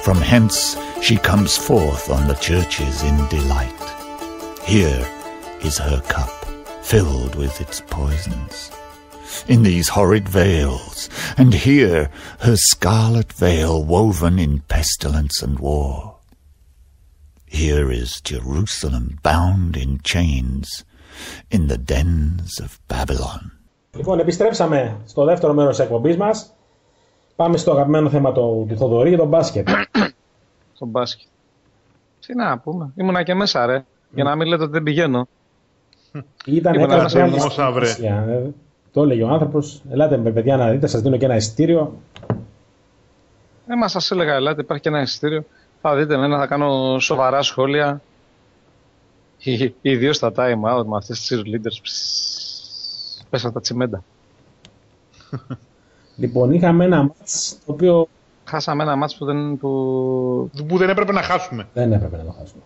Speaker 7: From hence she comes forth on the churches in delight. Here is her cup, filled with its poisons, in these horrid veils, and here her scarlet veil woven in pestilence and war. Here is Jerusalem bound in chains, in the dens of Babylon.
Speaker 2: Λοιπόν, επιστρέψαμε στο δεύτερο μέρος της εκπομπής μας. Πάμε στο αγαπημένο θέμα του Θοδωρή για τον μπάσκετ.
Speaker 4: Στο μπάσκετ. Τι να πούμε, ήμουνα και μέσα ρε, για να μην λέτε ότι δεν πηγαίνω.
Speaker 2: Έκανε το έλεγε ο άνθρωπος, ελάτε με παιδιά να δείτε, σας δίνω και ένα εισιτήριο.
Speaker 4: Μα σας έλεγα, ελάτε, υπάρχει και ένα εισιτήριο. Θα δείτε εμένα, θα κάνω σοβαρά σχόλια. Ιδίως στα time out με αυτές τις cheerleaders. Πέσαν τα τσιμέντα.
Speaker 2: Λοιπόν, είχαμε ένα μάτς το οποίο...
Speaker 4: Χάσαμε ένα μάτς
Speaker 3: που δεν έπρεπε να χάσουμε.
Speaker 2: Δεν έπρεπε να το χάσουμε.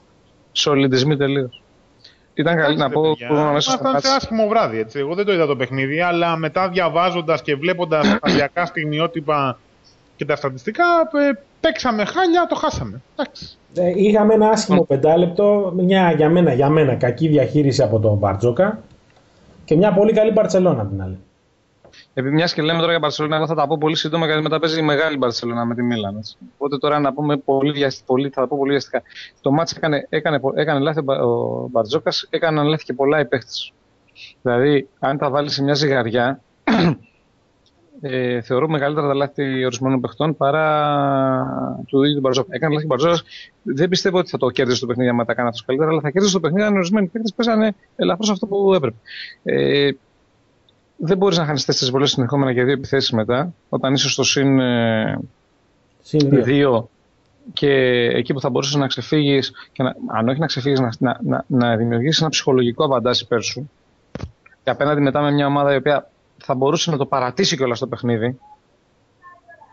Speaker 4: Σολιντισμοί τελείως. Ήταν καλή να πω.
Speaker 3: Ήταν σε άσχημο βράδυ, έτσι. Εγώ δεν το είδα το παιχνίδι, αλλά μετά διαβάζοντας και βλέποντας τα σταδιακά στιγμιότυπα και τα στατιστικά, παίξαμε χάλια, το χάσαμε.
Speaker 2: Είχαμε ένα άσχημο πεντάλεπτο, μια για μένα κακή διαχείριση από τον Μπαρτζόκα και μια πολύ καλή Μπαρτσελόνα την άλλη.
Speaker 4: Επειδή μια και λέμε τώρα για Μπαρτσελόνα, εγώ θα τα πω πολύ σύντομα γιατί μετά παίζει η μεγάλη Μπαρτσελόνα με τη Μίλαν. Οπότε τώρα να πούμε θα τα πω πολύ βιαστικά. Το μάτς έκανε λάθη ο Μπαρτζόκας, έκαναν λάθη και πολλά οι παίχτες. Δηλαδή, αν τα βάλει σε μια ζυγαριά, θεωρώ μεγαλύτερα τα λάθη ορισμένων παιχτών παρά του ίδιου του Μπαρτζόκα. Έκανε λάθη ο Μπαρτζόκας. Δεν πιστεύω ότι θα το κέρδισε το παιχνίδι αν τα κάνει αυτό καλύτερα, αλλά θα κέρδισε το παιχνίδι αν ορισμένοι παίχτες παίζανε ελαφρώς αυτό που έπρεπε. Δεν μπορείς να χάνεις 4 βολές συνεχόμενα για 2 επιθέσεις μετά, όταν είσαι στο συν 2 και εκεί που θα μπορούσες να ξεφύγεις, και αν όχι να ξεφύγεις, να δημιουργήσεις ένα ψυχολογικό αβαντάζ υπέρ σου. Και απέναντι μετά με μια ομάδα η οποία θα μπορούσε να το παρατήσει κιόλας το παιχνίδι,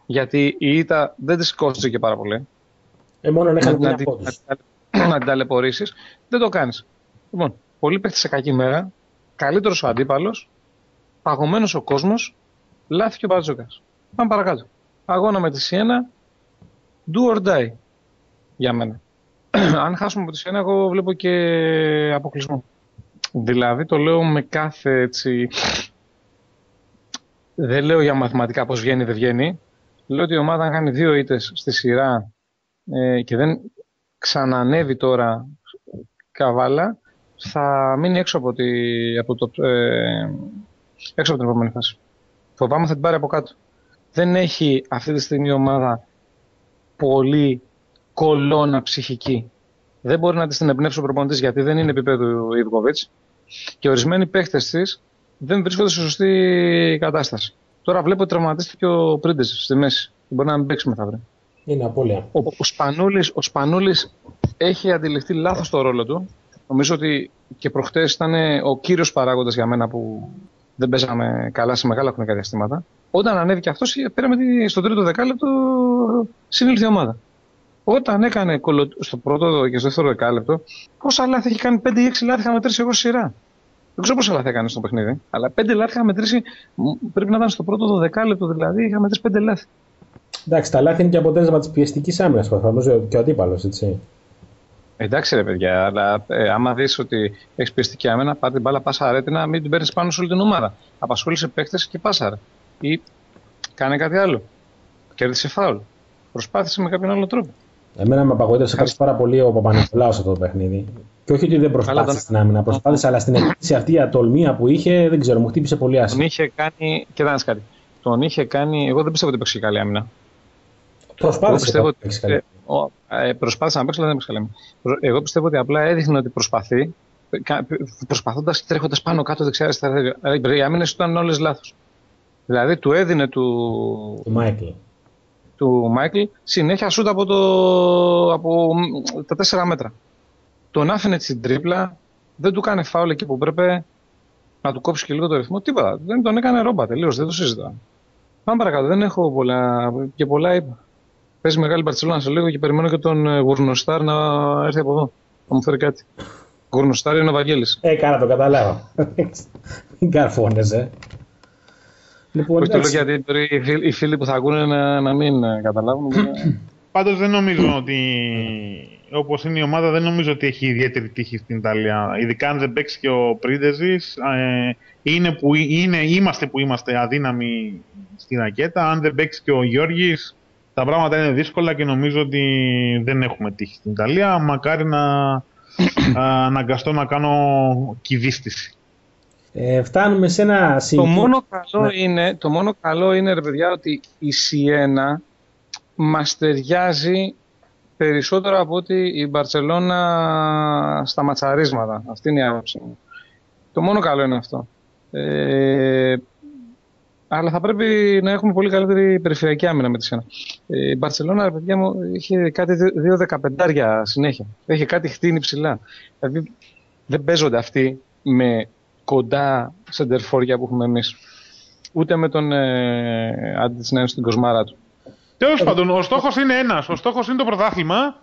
Speaker 4: γιατί η ήττα δεν της κόστησε και πάρα πολύ.
Speaker 2: Μόνο να
Speaker 4: την ταλαιπωρήσεις, δεν το κάνεις. Λοιπόν, πολύ παίχτης σε κακή μέρα, καλύτερος ο αντίπαλος, παγωμένος ο κόσμος, λάθη και ο Μπαρτζόκας. Πάμε παρακάτω. Αγώνα με τη Σιένα, do or die για μένα. Αν χάσουμε από τη Σιένα, εγώ βλέπω και αποκλεισμό. Δηλαδή, το λέω με κάθε έτσι... Δεν λέω για μαθηματικά πώς βγαίνει, δεν βγαίνει. Λέω ότι η ομάδα αν κάνει 2 ήττες στη σειρά και δεν ξανανεύει τώρα καβάλα, θα μείνει έξω από την επόμενη φάση. Φοβάμαι θα την πάρει από κάτω. Δεν έχει αυτή τη στιγμή η ομάδα πολύ κολόνα ψυχική. Δεν μπορεί να της την εμπνεύσει ο προπονητής γιατί δεν είναι επίπεδο Ιβκοβίτς και ορισμένοι παίχτες της δεν βρίσκονται σε σωστή κατάσταση. Τώρα βλέπω ότι τραυματίστηκε ο Πρίντεζ στη μέση. Μπορεί να μην παίξει μεθαύριο.
Speaker 2: Είναι απώλεια.
Speaker 4: Ο Σπανούλης έχει αντιληφθεί λάθος το ρόλο του. Νομίζω ότι και προχτές ήταν ο κύριος παράγοντας για μένα που δεν παίζαμε καλά σε μεγάλα χρονικά διαστήματα. Όταν ανέβηκε αυτός, πήραμε στο τρίτο δεκάλεπτο συνήλθε η ομάδα. Όταν έκανε στο πρώτο και στο δεύτερο δεκάλεπτο, πόσα λάθη έχει κάνει, 5 ή 6 λάθη είχα μετρήσει εγώ στη σειρά. Δεν ξέρω πόσα λάθη έκανε στο παιχνίδι, αλλά 5 λάθη είχα μετρήσει. Πρέπει να ήταν στο πρώτο δεκάλεπτο, δηλαδή είχα μετρήσει 5 λάθη.
Speaker 2: Εντάξει, τα λάθη είναι και αποτέλεσμα της πιεστικής άμυνας, προφανώς και ο αντίπαλος, έτσι.
Speaker 4: Εντάξει ρε παιδιά, αλλά άμα δεις ότι έχεις πιεστική άμυνα, πάτε την μπάλα, πάσα αρέτηνα, μην την παίρνεις πάνω σε όλη την ομάδα. Απασχόλησε παίκτες και πάσα. Ή κάνε κάτι άλλο. Κέρδισε φάουλ. Προσπάθησε με κάποιον άλλο τρόπο.
Speaker 2: Εμένα με απαγοήτευσε πάρα πολύ ο Παπα-Νικολάου σε αυτό το παιχνίδι. Και όχι ότι δεν προσπάθησε στην άμυνα, προσπάθησε, αλλά στην επίθεση αυτή η ατολμία που είχε, δεν ξέρω, μου χτύπησε πολύ άσχημα.
Speaker 4: Τον είχε κάνει. Και δεν κάτι. Τον είχε κάνει. Εγώ δεν πιστεύω ότι παίξει καλή άμυνα.
Speaker 2: Προσπάθησε να παίξει καλή
Speaker 4: αλλά δεν παίξει καλή άμυνα. Εγώ πιστεύω ότι απλά έδειχνε ότι προσπαθεί, προσπαθώντας και τρέχοντας πάνω κάτω δεξιά-αριστερά. Οι άμυνες ήταν όλες λάθος. Δηλαδή του έδινε του Μάικλ συνέχεια σούτ από τα 4 μέτρα. Τον άφηνε στην τρίπλα, δεν του κάνει φάουλ εκεί που πρέπει να του κόψει και λίγο το ρυθμό. Τίποτα. Δεν τον έκανε ρόμπα τελείως, δεν το συζητάω. Πάμε παρακάτω, δεν έχω πολλά είπα. Παίζει μεγάλη Μπαρτσελόνα σε λίγο και περιμένω και τον Γουρνοστάρ να έρθει από εδώ. Θα μου φέρει κάτι. Γουρνοστάρ είναι ο Βαγγέλης.
Speaker 2: Κάνα το καταλάβω. Μην καρφώνεσαι. Λοιπόν,
Speaker 4: το λέω γιατί οι φίλοι που θα ακούνε να μην καταλάβουν.
Speaker 3: Πάντως δεν νομίζω ότι, όπως είναι η ομάδα, δεν νομίζω ότι έχει ιδιαίτερη τύχη στην Ιταλία. Ειδικά αν δεν παίξει και ο Πρίντεζης, είμαστε που είμαστε αδύναμοι στη ρακέτα. Αν δεν παίξει και ο Γιώργης, τα πράγματα είναι δύσκολα και νομίζω ότι δεν έχουμε τύχη στην Ιταλία. Μακάρι να αναγκαστώ να κάνω κυβίστηση.
Speaker 2: Φτάνουμε σε ένα σημείο.
Speaker 4: Το μόνο καλό είναι, ρε παιδιά, ότι η Σιένα μας ταιριάζει περισσότερο από ότι η Μπαρτσελώνα στα ματσαρίσματα. Αυτή είναι η άποψη μου. Το μόνο καλό είναι αυτό. Αλλά θα πρέπει να έχουμε πολύ καλύτερη περιφερειακή άμυνα με τη Σιένα. Η Μπαρτσελώνα, ρε παιδιά μου, είχε κάτι 2-15 συνέχεια. Έχει κάτι χτίνει ψηλά. Δηλαδή δεν παίζονται αυτοί με κοντά σεντερφόρια που έχουμε εμείς. Ούτε με τον Αντιτσνέν στην κοσμάρα του.
Speaker 3: Τέλος πάντων, ο στόχος είναι ένας. Ο στόχος είναι το πρωτάθλημα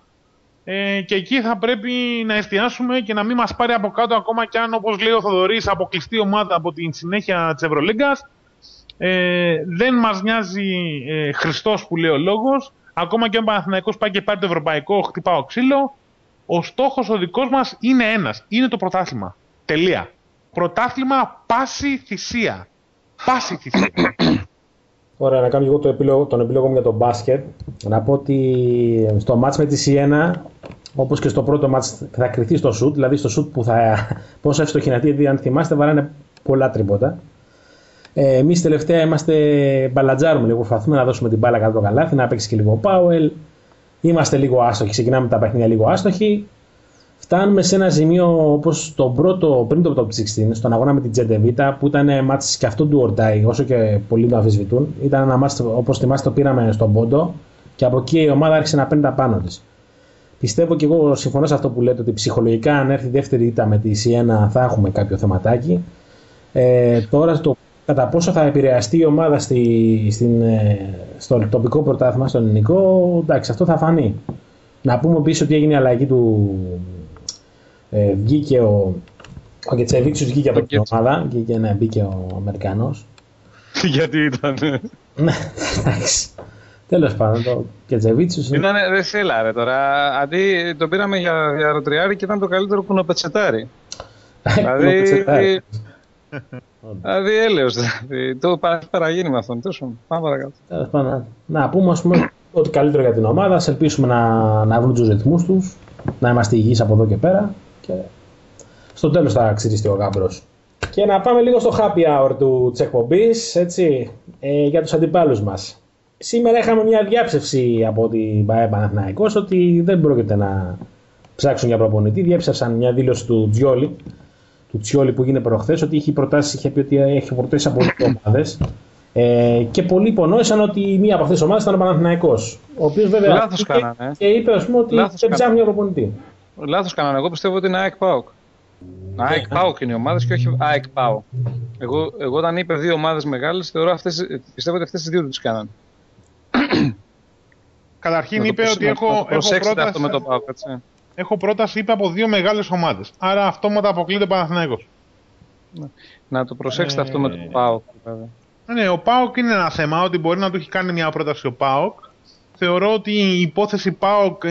Speaker 3: και εκεί θα πρέπει να εστιάσουμε και να μην μας πάρει από κάτω, ακόμα κι αν, όπως λέει ο Θοδωρής, αποκλειστεί ομάδα από την συνέχεια της Ευρωλίγκας. Δεν μας νοιάζει Χριστός που λέει ο λόγος. Ακόμα και αν ο Παναθηναϊκός πάει και πάρει το ευρωπαϊκό, χτυπάω ξύλο. Ο στόχος ο δικός μας είναι ένας. Είναι το πρωτάθλημα. Τελεία. Πρωτάθλημα, πάση θυσία. Πάση θυσία.
Speaker 2: Ωραία, να κάνω εγώ τον επίλογο μου για το μπάσκετ. Να πω ότι στο μάτς με τη Σιένα, όπως και στο πρώτο μάτς, θα κριθεί στο σουτ. Δηλαδή στο σουτ που θα. Πόσο ευστοχυνατεί, γιατί αν θυμάστε, βαράνε πολλά τρίποτα. Εμείς τελευταία είμαστε μπαλατζάρουμε λίγο. Προσπαθούμε να δώσουμε την μπάλα κάτω το καλάθι, να παίξει και λίγο Πάουελ. Είμαστε λίγο άστοχοι. Ξεκινάμε τα παιχνίδια λίγο άστοχοι. Φτάνουμε σε ένα σημείο όπως πριν το top 16, στον αγώνα με την Τζεντεβίτα, που ήταν μάτς και αυτό του ορτάει, όσο και πολλοί το αμφισβητούν. Ήταν ένα μάτς, όπως θυμάστε, το πήραμε στον πόντο και από εκεί η ομάδα άρχισε να παίρνει τα πάνω της. Πιστεύω και εγώ συμφωνώ σε αυτό που λέτε, ότι ψυχολογικά, αν έρθει η δεύτερη ήττα με τη Σιένα, θα έχουμε κάποιο θεματάκι. Τώρα το κατά πόσο θα επηρεαστεί η ομάδα στο τοπικό πρωτάθλημα, στο ελληνικό, εντάξει, αυτό θα φανεί. Να πούμε επίσης ότι έγινε η αλλαγή του. Βγήκε ο Κετσεβίτσιος, βγήκε από την ομάδα, μπήκε ο Αμερικανός.
Speaker 4: Γιατί ήταν.
Speaker 2: Ναι, εντάξει. Τέλος πάντων, το Κετσεβίτσιος.
Speaker 4: Δεν σέλαρε τώρα. Αντί το πήραμε για ροτριάρι και ήταν το καλύτερο που να πετσετάρει. Δηλαδή έλεος. Το παραγίνει με αυτόν. Πάμε παρακάτω.
Speaker 2: Να πούμε, ας πούμε, ότι καλύτερο για την ομάδα. Ας ελπίσουμε να βρουν τους ρυθμούς τους, να είμαστε υγιείς από εδώ και πέρα. Και στο τέλος θα ξυριστεί ο γάμπρος. Και να πάμε λίγο στο happy hour της εκπομπής, έτσι, για τους αντιπάλους μας. Σήμερα είχαμε μια διάψευση από την ΠΑΕ Παναθηναϊκός ότι δεν πρόκειται να ψάξουν για προπονητή. Διέψευσαν μια δήλωση του Τσιόλι που έγινε προχθές, ότι είχε πει ότι έχει προτάσεις από δύο ομάδες. Και πολλοί υπονόησαν ότι μία από αυτές τις ομάδες ήταν ο Παναθηναϊκός. Ο οποίος βέβαια
Speaker 4: λάθος κάνανε.
Speaker 2: Και είπε, ας πούμε, ότι δεν ψάχνει για προπονητή.
Speaker 4: Λάθος κάνανε. Εγώ πιστεύω ότι είναι ΑΕΚ ΠΑΟΚ. ΑΕΚ ΠΑΟΚ είναι οι ομάδες και όχι ΑΕΚ ΠΑΟΚ. Εγώ όταν είπε δύο ομάδες μεγάλες, πιστεύω ότι αυτές τις δύο τις κάνανε.
Speaker 3: Καταρχήν είπε ότι έχω πρόταση, είπε, από δύο μεγάλες ομάδες. Άρα αυτόματα αποκλείται ο Παναθηναϊκός.
Speaker 4: Να το προσέξετε αυτό με το ΠΑΟΚ.
Speaker 3: Ναι, ο ΠΑΟΚ είναι ένα θέμα, ότι μπορεί να του έχει κάνει μια πρόταση ο ΠΑΟΚ. Θεωρώ ότι η υπόθεση ΠΑΟΚ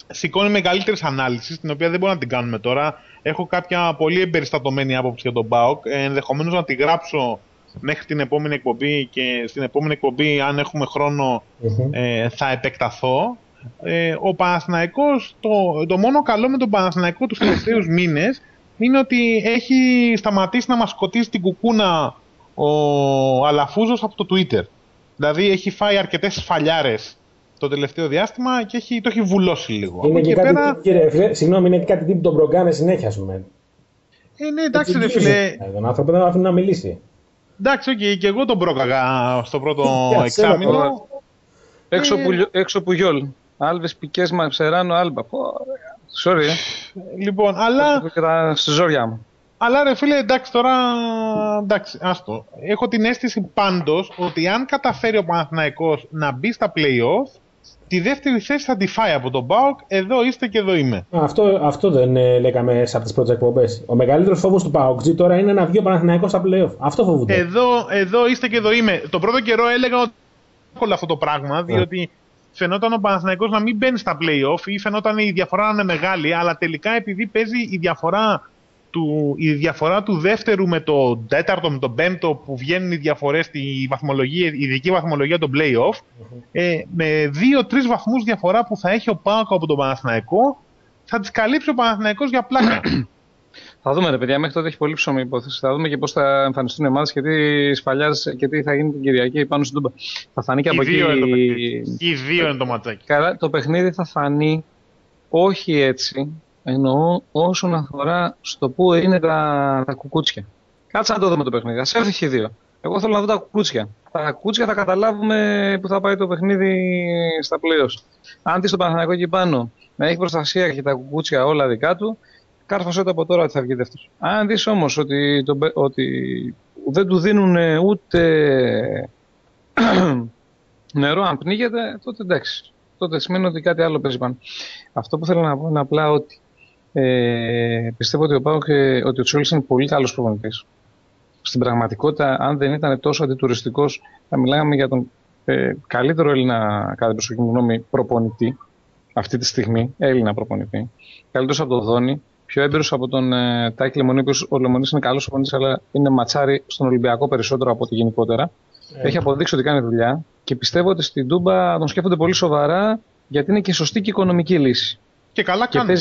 Speaker 3: σηκώνει μεγαλύτερης ανάλυσης, την οποία δεν μπορούμε να την κάνουμε τώρα. Έχω κάποια πολύ εμπεριστατωμένη άποψη για τον ΠΑΟΚ. Ενδεχομένως να τη γράψω μέχρι την επόμενη εκπομπή και στην επόμενη εκπομπή, αν έχουμε χρόνο, θα επεκταθώ. Ο Παναθηναϊκός, το μόνο καλό με τον Παναθηναϊκό τους τελευταίους μήνες είναι ότι έχει σταματήσει να μας σκοτίζει την κουκούνα ο Αλαφούζος από το Twitter. Δηλαδή έχει φάει αρκετές σφαλιάρες το τελευταίο διάστημα και το έχει βουλώσει λίγο.
Speaker 2: Είναι και κάτι πέρα... κύριε, συγγνώμη, είναι και κάτι τύπου τον προγκάνε συνέχεια, ας πούμε.
Speaker 3: Ναι, εντάξει ρε φίλε.
Speaker 2: Τον άνθρωπο δεν αφήνει να μιλήσει.
Speaker 3: Εντάξει, και εγώ τον πρόκαγα στο πρώτο εξάμηνο.
Speaker 4: Έξω που γιόλ. Άλβες, Πικές, Μαψεράνο, Άλμπα. Sorry.
Speaker 3: Λοιπόν, αλλά...
Speaker 4: Στη ζόρια μου.
Speaker 3: Αλλά ρε φίλε, εντάξει τώρα, εντάξει, άστο. Έχω την αίσθηση πάντως ότι αν καταφέρει ο Παναθηναϊκός να μπει στα play-off, Τη δεύτερη θέση θα τη φάει από τον ΠΑΟΚ. Εδώ είστε και εδώ είμαι.
Speaker 2: Αυτό δεν λέγαμε σε αυτές τις πρώτες εκπομπές. Ο μεγαλύτερος φόβος του ΠΑΟΚ τώρα είναι να βγει ο Παναθηναϊκός στα play-off. Αυτό φοβούνται.
Speaker 3: Εδώ είστε και εδώ είμαι. Το πρώτο καιρό έλεγα ότι όλο αυτό το πράγμα, διότι φαινόταν ο Παναθηναϊκός να μην μπαίνει στα play-off ή φαινόταν η διαφορά να είναι μεγάλη, αλλά τελικά επειδή παίζει η διαφορά του δεύτερου με το τέταρτο, με το πέμπτο που βγαίνουν οι διαφορές στη βαθμολογία, η ειδική βαθμολογία των play-off, με 2-3 βαθμούς διαφορά που θα έχει ο ΠΑΟΚ από τον Παναθηναϊκό, θα τις καλύψει ο Παναθηναϊκός για πλάκα.
Speaker 4: Θα δούμε, ρε παιδιά, μέχρι τότε έχει πολύ ψωμί υπόθεση. Θα δούμε και πώς θα εμφανιστούν οι ομάδες και τι σφαλιάζει και τι θα γίνει την Κυριακή πάνω στην Τούμπα. Θα φανεί και από εκεί.
Speaker 3: Οι δύο είναι το ματσάκι.
Speaker 4: Καλά, το παιχνίδι θα φανεί όχι έτσι. Εννοώ όσον αφορά στο που είναι τα κουκούτσια. Κάτσε να το δούμε το παιχνίδι. Ας έρθει χ2. Εγώ θέλω να δω τα κουκούτσια. Τα κουκούτσια θα καταλάβουμε που θα πάει το παιχνίδι στα play-offs. Αν δει στο Παναθηναϊκό εκεί πάνω να έχει προστασία και τα κουκούτσια όλα δικά του, κάρφωσέ το από τώρα ότι θα βγει δεύτερος. Αν δει όμως ότι δεν του δίνουν ούτε νερό αν πνίγεται, τότε εντάξει. Τότε σημαίνει ότι κάτι άλλο παίζει πάνω. Αυτό που θέλω να πω είναι απλά ότι πιστεύω ότι ο ΠΑΟΚ ότι ο Τσιόλης είναι πολύ καλός προπονητής. Στην πραγματικότητα, αν δεν ήταν τόσο αντιτουριστικός, θα μιλάγαμε για τον καλύτερο Έλληνα, κατά την προσωπική μου γνώμη, προπονητή αυτή τη στιγμή. Έλληνα προπονητή. Καλύτερος από τον Δόνη, πιο έμπειρος από τον Τάκη Λεμονή, ο οποίος ο Λεμονής είναι καλός προπονητής, αλλά είναι ματσάρι στον Ολυμπιακό περισσότερο από ότι γενικότερα. Έχει αποδείξει ότι κάνει δουλειά και πιστεύω ότι στην Τούμπα τον σκέφτονται πολύ σοβαρά, γιατί είναι και σωστή και οικονομική λύση.
Speaker 3: Και καλά κάνει.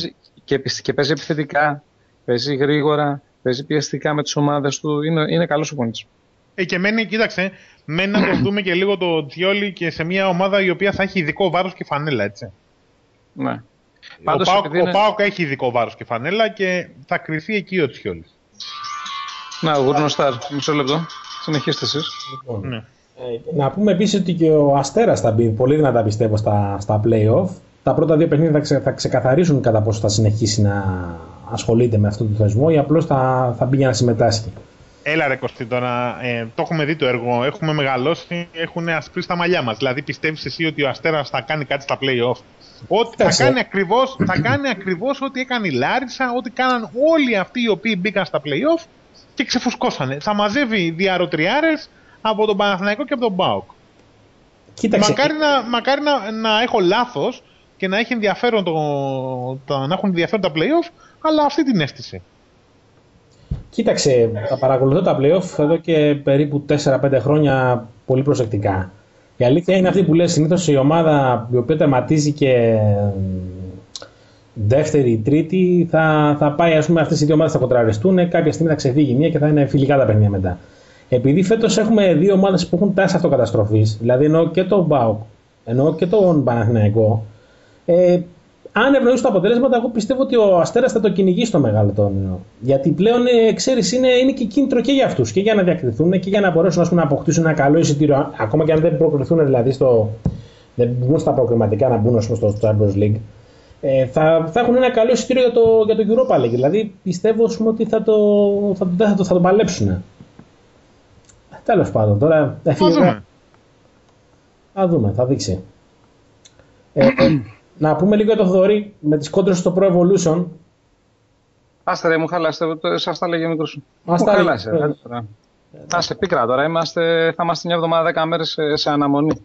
Speaker 4: Και παίζει επιθετικά, παίζει γρήγορα, παίζει πιεστικά με τις ομάδες του. Είναι καλός ο πονητής.
Speaker 3: Και μένει, κοίταξε, μένει να το δούμε και λίγο το Τσιόλι και σε μια ομάδα η οποία θα έχει ειδικό βάρος και φανέλα, έτσι.
Speaker 4: Ναι.
Speaker 3: Ο ΠΑΟΚ έχει ειδικό βάρος και φανέλα και θα κρυφθεί εκεί ο Τσιόλι.
Speaker 4: Να, ο Γουρνοστάρ, μισό λεπτό. Συνεχίστε εσείς.
Speaker 2: Λοιπόν, ναι. Να πούμε επίσης ότι και ο Αστέρας θα μπει πολύ δυνατά, πιστεύω, στα play-off. Τα πρώτα δύο παιχνίδια θα ξεκαθαρίσουν κατά πόσο θα συνεχίσει να ασχολείται με αυτό το θεσμό ή απλώς θα μπει για να συμμετάσχει.
Speaker 3: Έλα ρε Κωστή, τώρα το έχουμε δει το έργο, έχουμε μεγαλώσει, έχουν ασπρίσει τα μαλλιά μας. Δηλαδή πιστεύεις εσύ ότι ο Αστέρας θα κάνει κάτι στα play-off? Ότι θα κάνει ακριβώς ό,τι έκανε η Λάρισα, ό,τι κάναν όλοι αυτοί οι οποίοι μπήκαν στα play-off και ξεφουσκώσανε. Θα μαζεύει διαρροτριάρες από τον Παναθηναϊκό και από τον ΠΑΟΚ. Μακάρι να έχω λάθος και να έχει ενδιαφέρον να έχουν ενδιαφέρον τα play-off, αλλά αυτή την αίσθηση.
Speaker 2: Κοίταξε, θα παρακολουθώ τα play-off εδώ και περίπου 4-5 χρόνια πολύ προσεκτικά. Η αλήθεια είναι αυτή που λέει, συνήθως η ομάδα η οποία τερματίζει και δεύτερη, τρίτη, θα πάει, ας πούμε, αυτές οι δύο ομάδες θα κοντραριστούν, κάποια στιγμή θα ξεφύγει μία και θα είναι φιλικά τα παιχνίδια μετά. Επειδή φέτος έχουμε δύο ομάδες που έχουν τάση αυτοκαταστροφής, δηλαδή εννοώ και τον ΠΑΟΚ, εννοώ και τον Παναθηναϊκό, αν ευνοήσουν τα αποτελέσματα, εγώ πιστεύω ότι ο Αστέρας θα το κυνηγήσει στο μεγάλο τόνιο. Γιατί πλέον, ξέρεις, είναι και κίνητρο και για αυτούς, και για να διακριθούν και για να μπορέσουν να αποκτήσουν ένα καλό εισιτήριο, ακόμα και αν δεν προκριθούν, δηλαδή δεν μπουν στα προκριματικά να μπουν στο Champions League. Θα έχουν ένα καλό εισιτήριο για το Europa League. Δηλαδή πιστεύω ότι θα το παλέψουν. Τέλος πάντων, τώρα θα δούμε, θα δείξει. Να πούμε λίγο για το Θοδωρή με τις κόντρες στο Pro Evolution.
Speaker 4: Άστε ρε, μου χαλάστε, σας τα λέγει ο μικρός σου. Μου χαλάσε. Άστε πίκρα τώρα, θα είμαστε μια εβδομάδα 10 μέρες σε αναμονή.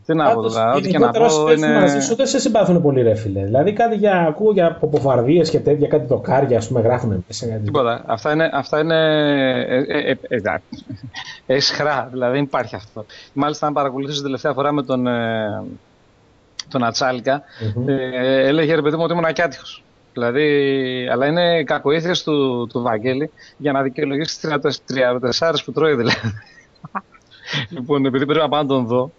Speaker 4: Τι να πω τώρα, ό,τι και να πω είναι...
Speaker 2: Μαζί σου δεν σε συμπαθούν πολύ ρε φίλε. Δηλαδή κάτι ακούω για αποφαρδίες και τέτοια, κάτι δοκάρια, ας πούμε, γράφουν μέσα.
Speaker 4: Τίποτα, αυτά είναι εσχρά, δηλαδή δεν υπάρχει αυτό. Μάλιστα αν παρακολουθήσω τελευταία φορά με τον Ατσάλικα, έλεγε ρε παιδί μου ότι ήμουν ακιάτυχος. Δηλαδή, αλλά είναι κακοήθειες του Βαγγέλη για να δικαιολογήσει τις 34 που τρώει δηλαδή. Λοιπόν, επειδή πρέπει να πάω να τον δω,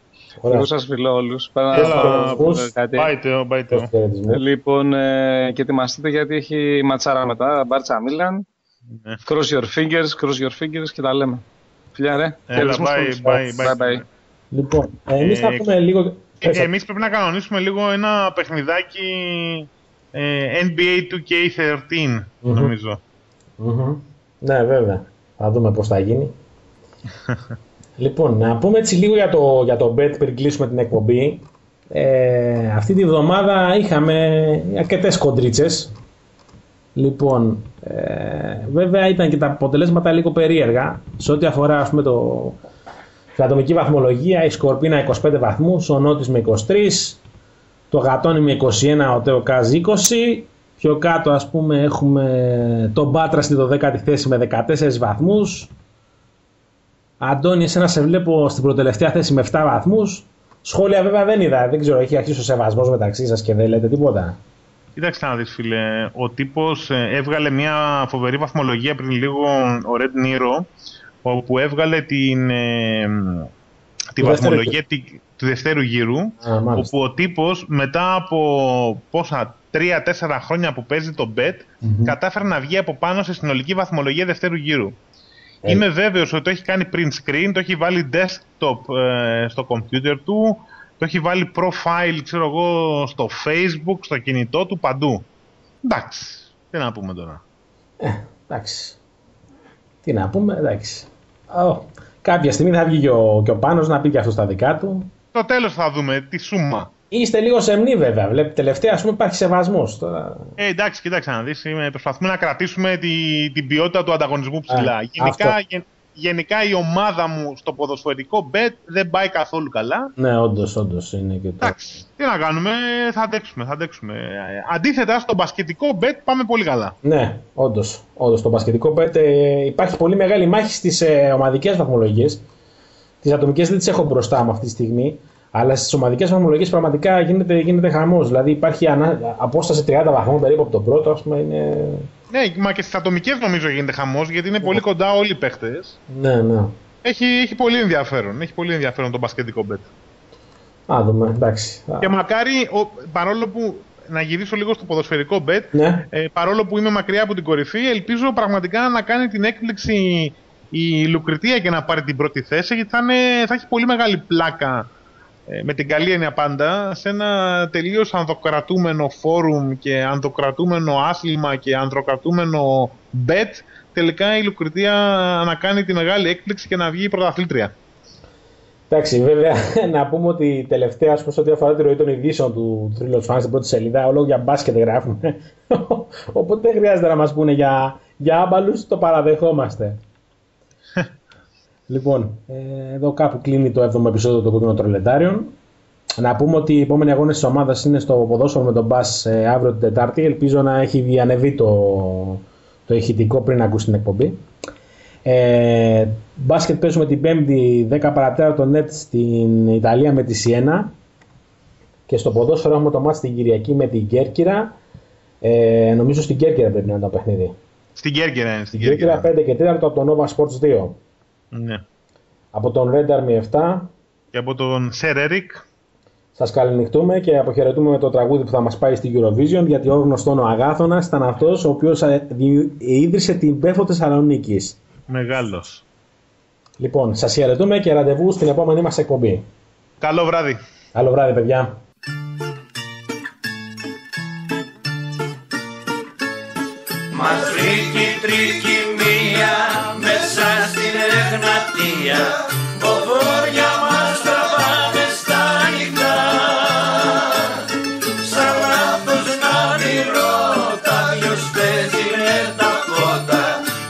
Speaker 4: εγώ σας φιλώ όλους.
Speaker 3: Πάει το.
Speaker 4: Λοιπόν, και ετοιμαστείτε γιατί έχει ματσάρα μετά, Μπάρτσα Μίλαν. Cross your fingers και τα λέμε. Φιλιά ρε.
Speaker 3: Bye.
Speaker 2: Λοιπόν, εμείς θα πούμε λίγο...
Speaker 3: Εμείς πρέπει να κανονίσουμε λίγο ένα παιχνιδάκι NBA 2K13, νομίζω.
Speaker 2: Ναι, βέβαια. Θα δούμε πώς θα γίνει. Λοιπόν, να πούμε έτσι λίγο για το bet πριν κλείσουμε την εκπομπή. Αυτή τη βδομάδα είχαμε αρκετές κοντρίτσες. Λοιπόν, βέβαια ήταν και τα αποτελέσματα λίγο περίεργα. Σε ό,τι αφορά, ας πούμε, την ατομική βαθμολογία, η Σκορπίνα 25 βαθμούς, ο Νότης με 23, το Γατόνι με 21, ο Τεοκάζ 20. Πιο κάτω, ας πούμε, έχουμε τον Πάτρα στη 12η θέση με 14 βαθμούς. Αντώνη, εσένα σε βλέπω στην προτελευταία θέση με 7 βαθμούς. Σχόλια βέβαια δεν είδα, δεν ξέρω, έχει αρχίσει ο σεβασμός μεταξύ σας και δεν λέτε τίποτα.
Speaker 3: Κοίταξε να δεις, φίλε, ο τύπος έβγαλε μια φοβερή βαθμολογία πριν λίγο, ο Red Nero, όπου έβγαλε τη βαθμολογία του δευτέρου γύρου, όπου ο τύπος μετά από 3-4 χρόνια που παίζει το bet, κατάφερε να βγει από πάνω σε συνολική βαθμολογία δευτέρου γύρου. Είμαι βέβαιος ότι το έχει κάνει print screen, το έχει βάλει desktop στο computer του, το έχει βάλει profile, ξέρω εγώ, στο Facebook, στο κινητό του, παντού. Εντάξει, τι να πούμε τώρα.
Speaker 2: Εντάξει. Τι να πούμε, εντάξει. Κάποια στιγμή θα βγει και ο Πάνος να πει και αυτό στα δικά του.
Speaker 3: Στο τέλος θα δούμε τη σούμα.
Speaker 2: Είστε λίγο σεμνοί βέβαια. Βλέπετε, τελευταία ας πούμε υπάρχει σεβασμός. Τώρα...
Speaker 3: εντάξει, κοίταξε να δεις. Προσπαθούμε να κρατήσουμε την ποιότητα του ανταγωνισμού ψηλά. Γενικά η ομάδα μου στο ποδοσφαιρικό bet δεν πάει καθόλου καλά.
Speaker 2: Ναι, όντως είναι και το...
Speaker 3: Εντάξει, τι να κάνουμε, θα αντέξουμε. Αντίθετα, στο μπασκετικό bet πάμε πολύ καλά.
Speaker 2: Ναι, όντως στο μπασκετικό bet υπάρχει πολύ μεγάλη μάχη στις ομαδικές βαθμολογίες. Τις ατομικές δεν τις έχω μπροστά μου αυτή τη στιγμή. Αλλά στις ομαδικές βαθμολογίες πραγματικά γίνεται χαμός. Δηλαδή υπάρχει απόσταση 30 βαθμούς περίπου από τον πρώτο, ας πούμε. Είναι...
Speaker 3: Ναι, μα και στις ατομικές νομίζω γίνεται χαμός, γιατί είναι πολύ κοντά όλοι οι παίχτες.
Speaker 2: Ναι.
Speaker 3: Έχει πολύ ενδιαφέρον. Έχει πολύ ενδιαφέρον το μπασκετικό bet.
Speaker 2: Δούμε, εντάξει.
Speaker 3: Και μακάρι, παρόλο που. Να γυρίσω λίγο στο ποδοσφαιρικό bet.
Speaker 2: Ναι.
Speaker 3: Παρόλο που είμαι μακριά από την κορυφή, ελπίζω πραγματικά να κάνει την έκπληξη η Λουκριτία και να πάρει την πρώτη θέση, γιατί θα έχει πολύ μεγάλη πλάκα. Με την καλή έννοια πάντα, σε ένα τελείως ανδροκρατούμενο φόρουμ και ανδροκρατούμενο άθλημα και ανδροκρατούμενο bet, τελικά η Λουκριτία να κάνει τη μεγάλη έκπληξη και να βγει η πρωταθλήτρια.
Speaker 2: Εντάξει, βέβαια, να πούμε ότι τελευταία, ας πούμε, σε ό,τι αφορά τη ροή των ειδήσεων του Thrillers Fans στην πρώτη σελίδα, όλο για μπάσκετ γράφουμε. Οπότε δεν χρειάζεται να μας πούνε για άμπαλους, το παραδεχόμαστε. Λοιπόν, εδώ κάπου κλείνει το 7ο επεισόδιο των Κόκκινων Τρολεντάριων. Να πούμε ότι οι επόμενοι αγώνες της ομάδας είναι στο ποδόσφαιρο με τον Μπας αύριο την Τετάρτη. Ελπίζω να έχει διανεβεί το ηχητικό πριν ακούσει την εκπομπή. Μπάσκετ παίζουμε την 5η 10 παρατέρα το net στην Ιταλία με τη Σιένα. Και στο ποδόσφαιρο έχουμε το μάτς την Κυριακή με την Κέρκυρα. Νομίζω στην Κέρκυρα πρέπει να είναι το παιχνίδι.
Speaker 3: Στην Κέρκυρα είναι.
Speaker 2: Στην Κέρκυρα 5 και 4 από τον Nova Sports 2.
Speaker 3: Ναι.
Speaker 2: Από τον Red Army 7
Speaker 3: και από τον Sir Eric.
Speaker 2: Σας καληνυχτούμε και αποχαιρετούμε με το τραγούδι που θα μας πάει στη Eurovision, γιατί ο γνωστόν ο Αγάθωνας ήταν αυτός ο οποίος ίδρυσε την Πέφο Θεσσαλονίκης.
Speaker 3: Μεγάλος.
Speaker 2: Λοιπόν, σας χαιρετούμε και ραντεβού στην επόμενη μας εκπομπή.
Speaker 3: Καλό βράδυ.
Speaker 2: Καλό βράδυ, παιδιά.
Speaker 8: Μας βρήκε τρικυμία μέσα στην Εγνατία, ποδόρια μας τραβάνε στα νυχτά. Σαν λάθος να μυρώ τα δυο παίζει με τα φώτα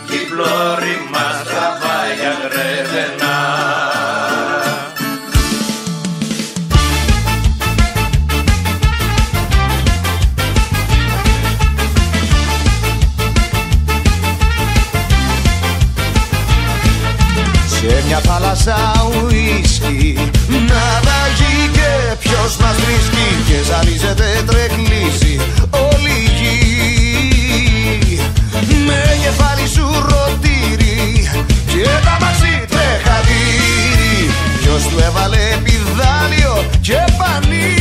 Speaker 8: κι η πλώρη μας τραβάει για γρεβενά.
Speaker 6: Σε μια θάλασσα ουίσκι να δαγεί και ποιος μας βρίσκει και ζαλίζεται τρεκλίζει όλη η γη. Με κεφάλι σου ρωτήρι και τα μαξί τρεχαδίρι, ποιος του έβαλε πιδάλιο και πανί.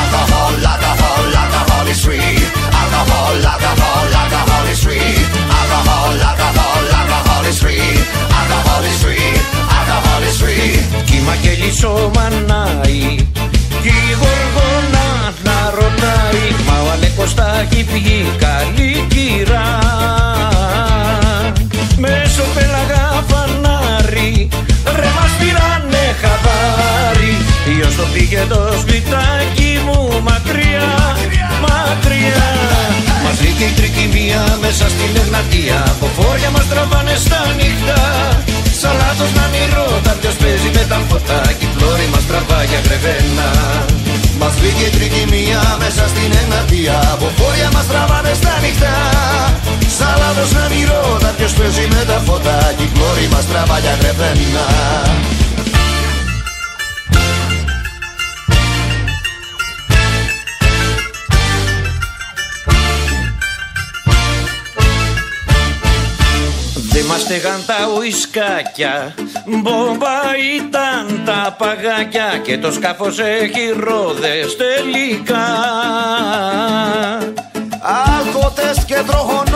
Speaker 6: Alcohol, alcohol, alcohol is free. Alcohol, alcohol, alcohol is free. Alcohol, alcohol, alcohol is free. Alcohol is free. Alcohol is free.
Speaker 8: Κύμα και λύσο μανάει κι η γοργόνα να ρωτάει, μα ο Αλέκος θα έχει βγει καλή κυρά. Μέσω πέλαγα φανάρι ρε μας πήρανε χαβάρι, πήγε το σπιτάκι μου μακριά, μακριά. Μας βγήκε η τρικυμία μέσα στην Εγνατία, από φόρια μας τραβάνε στα νύχτα. Σαν λάθος να μη ρώτα ποιος παίζει με τα φώτα, κι η πλώρη μας τραβά για Γρεβένα. Μας βγήκε η τρικυμία μέσα στην Εγνατία, από φόρια μας τραβάνε στα νύχτα. Σαν λάθος να μη ρώτα ποιος παίζει με τα φώτα, κι η πλώρη μας τραβά για Γρεβένα. Δεν μας στεγαν τα ουισκάκια, μπόμπα ήταν τα παγάκια και το σκάφος έχει ρόδες τελικά.
Speaker 6: Αλκοτές και τροχονές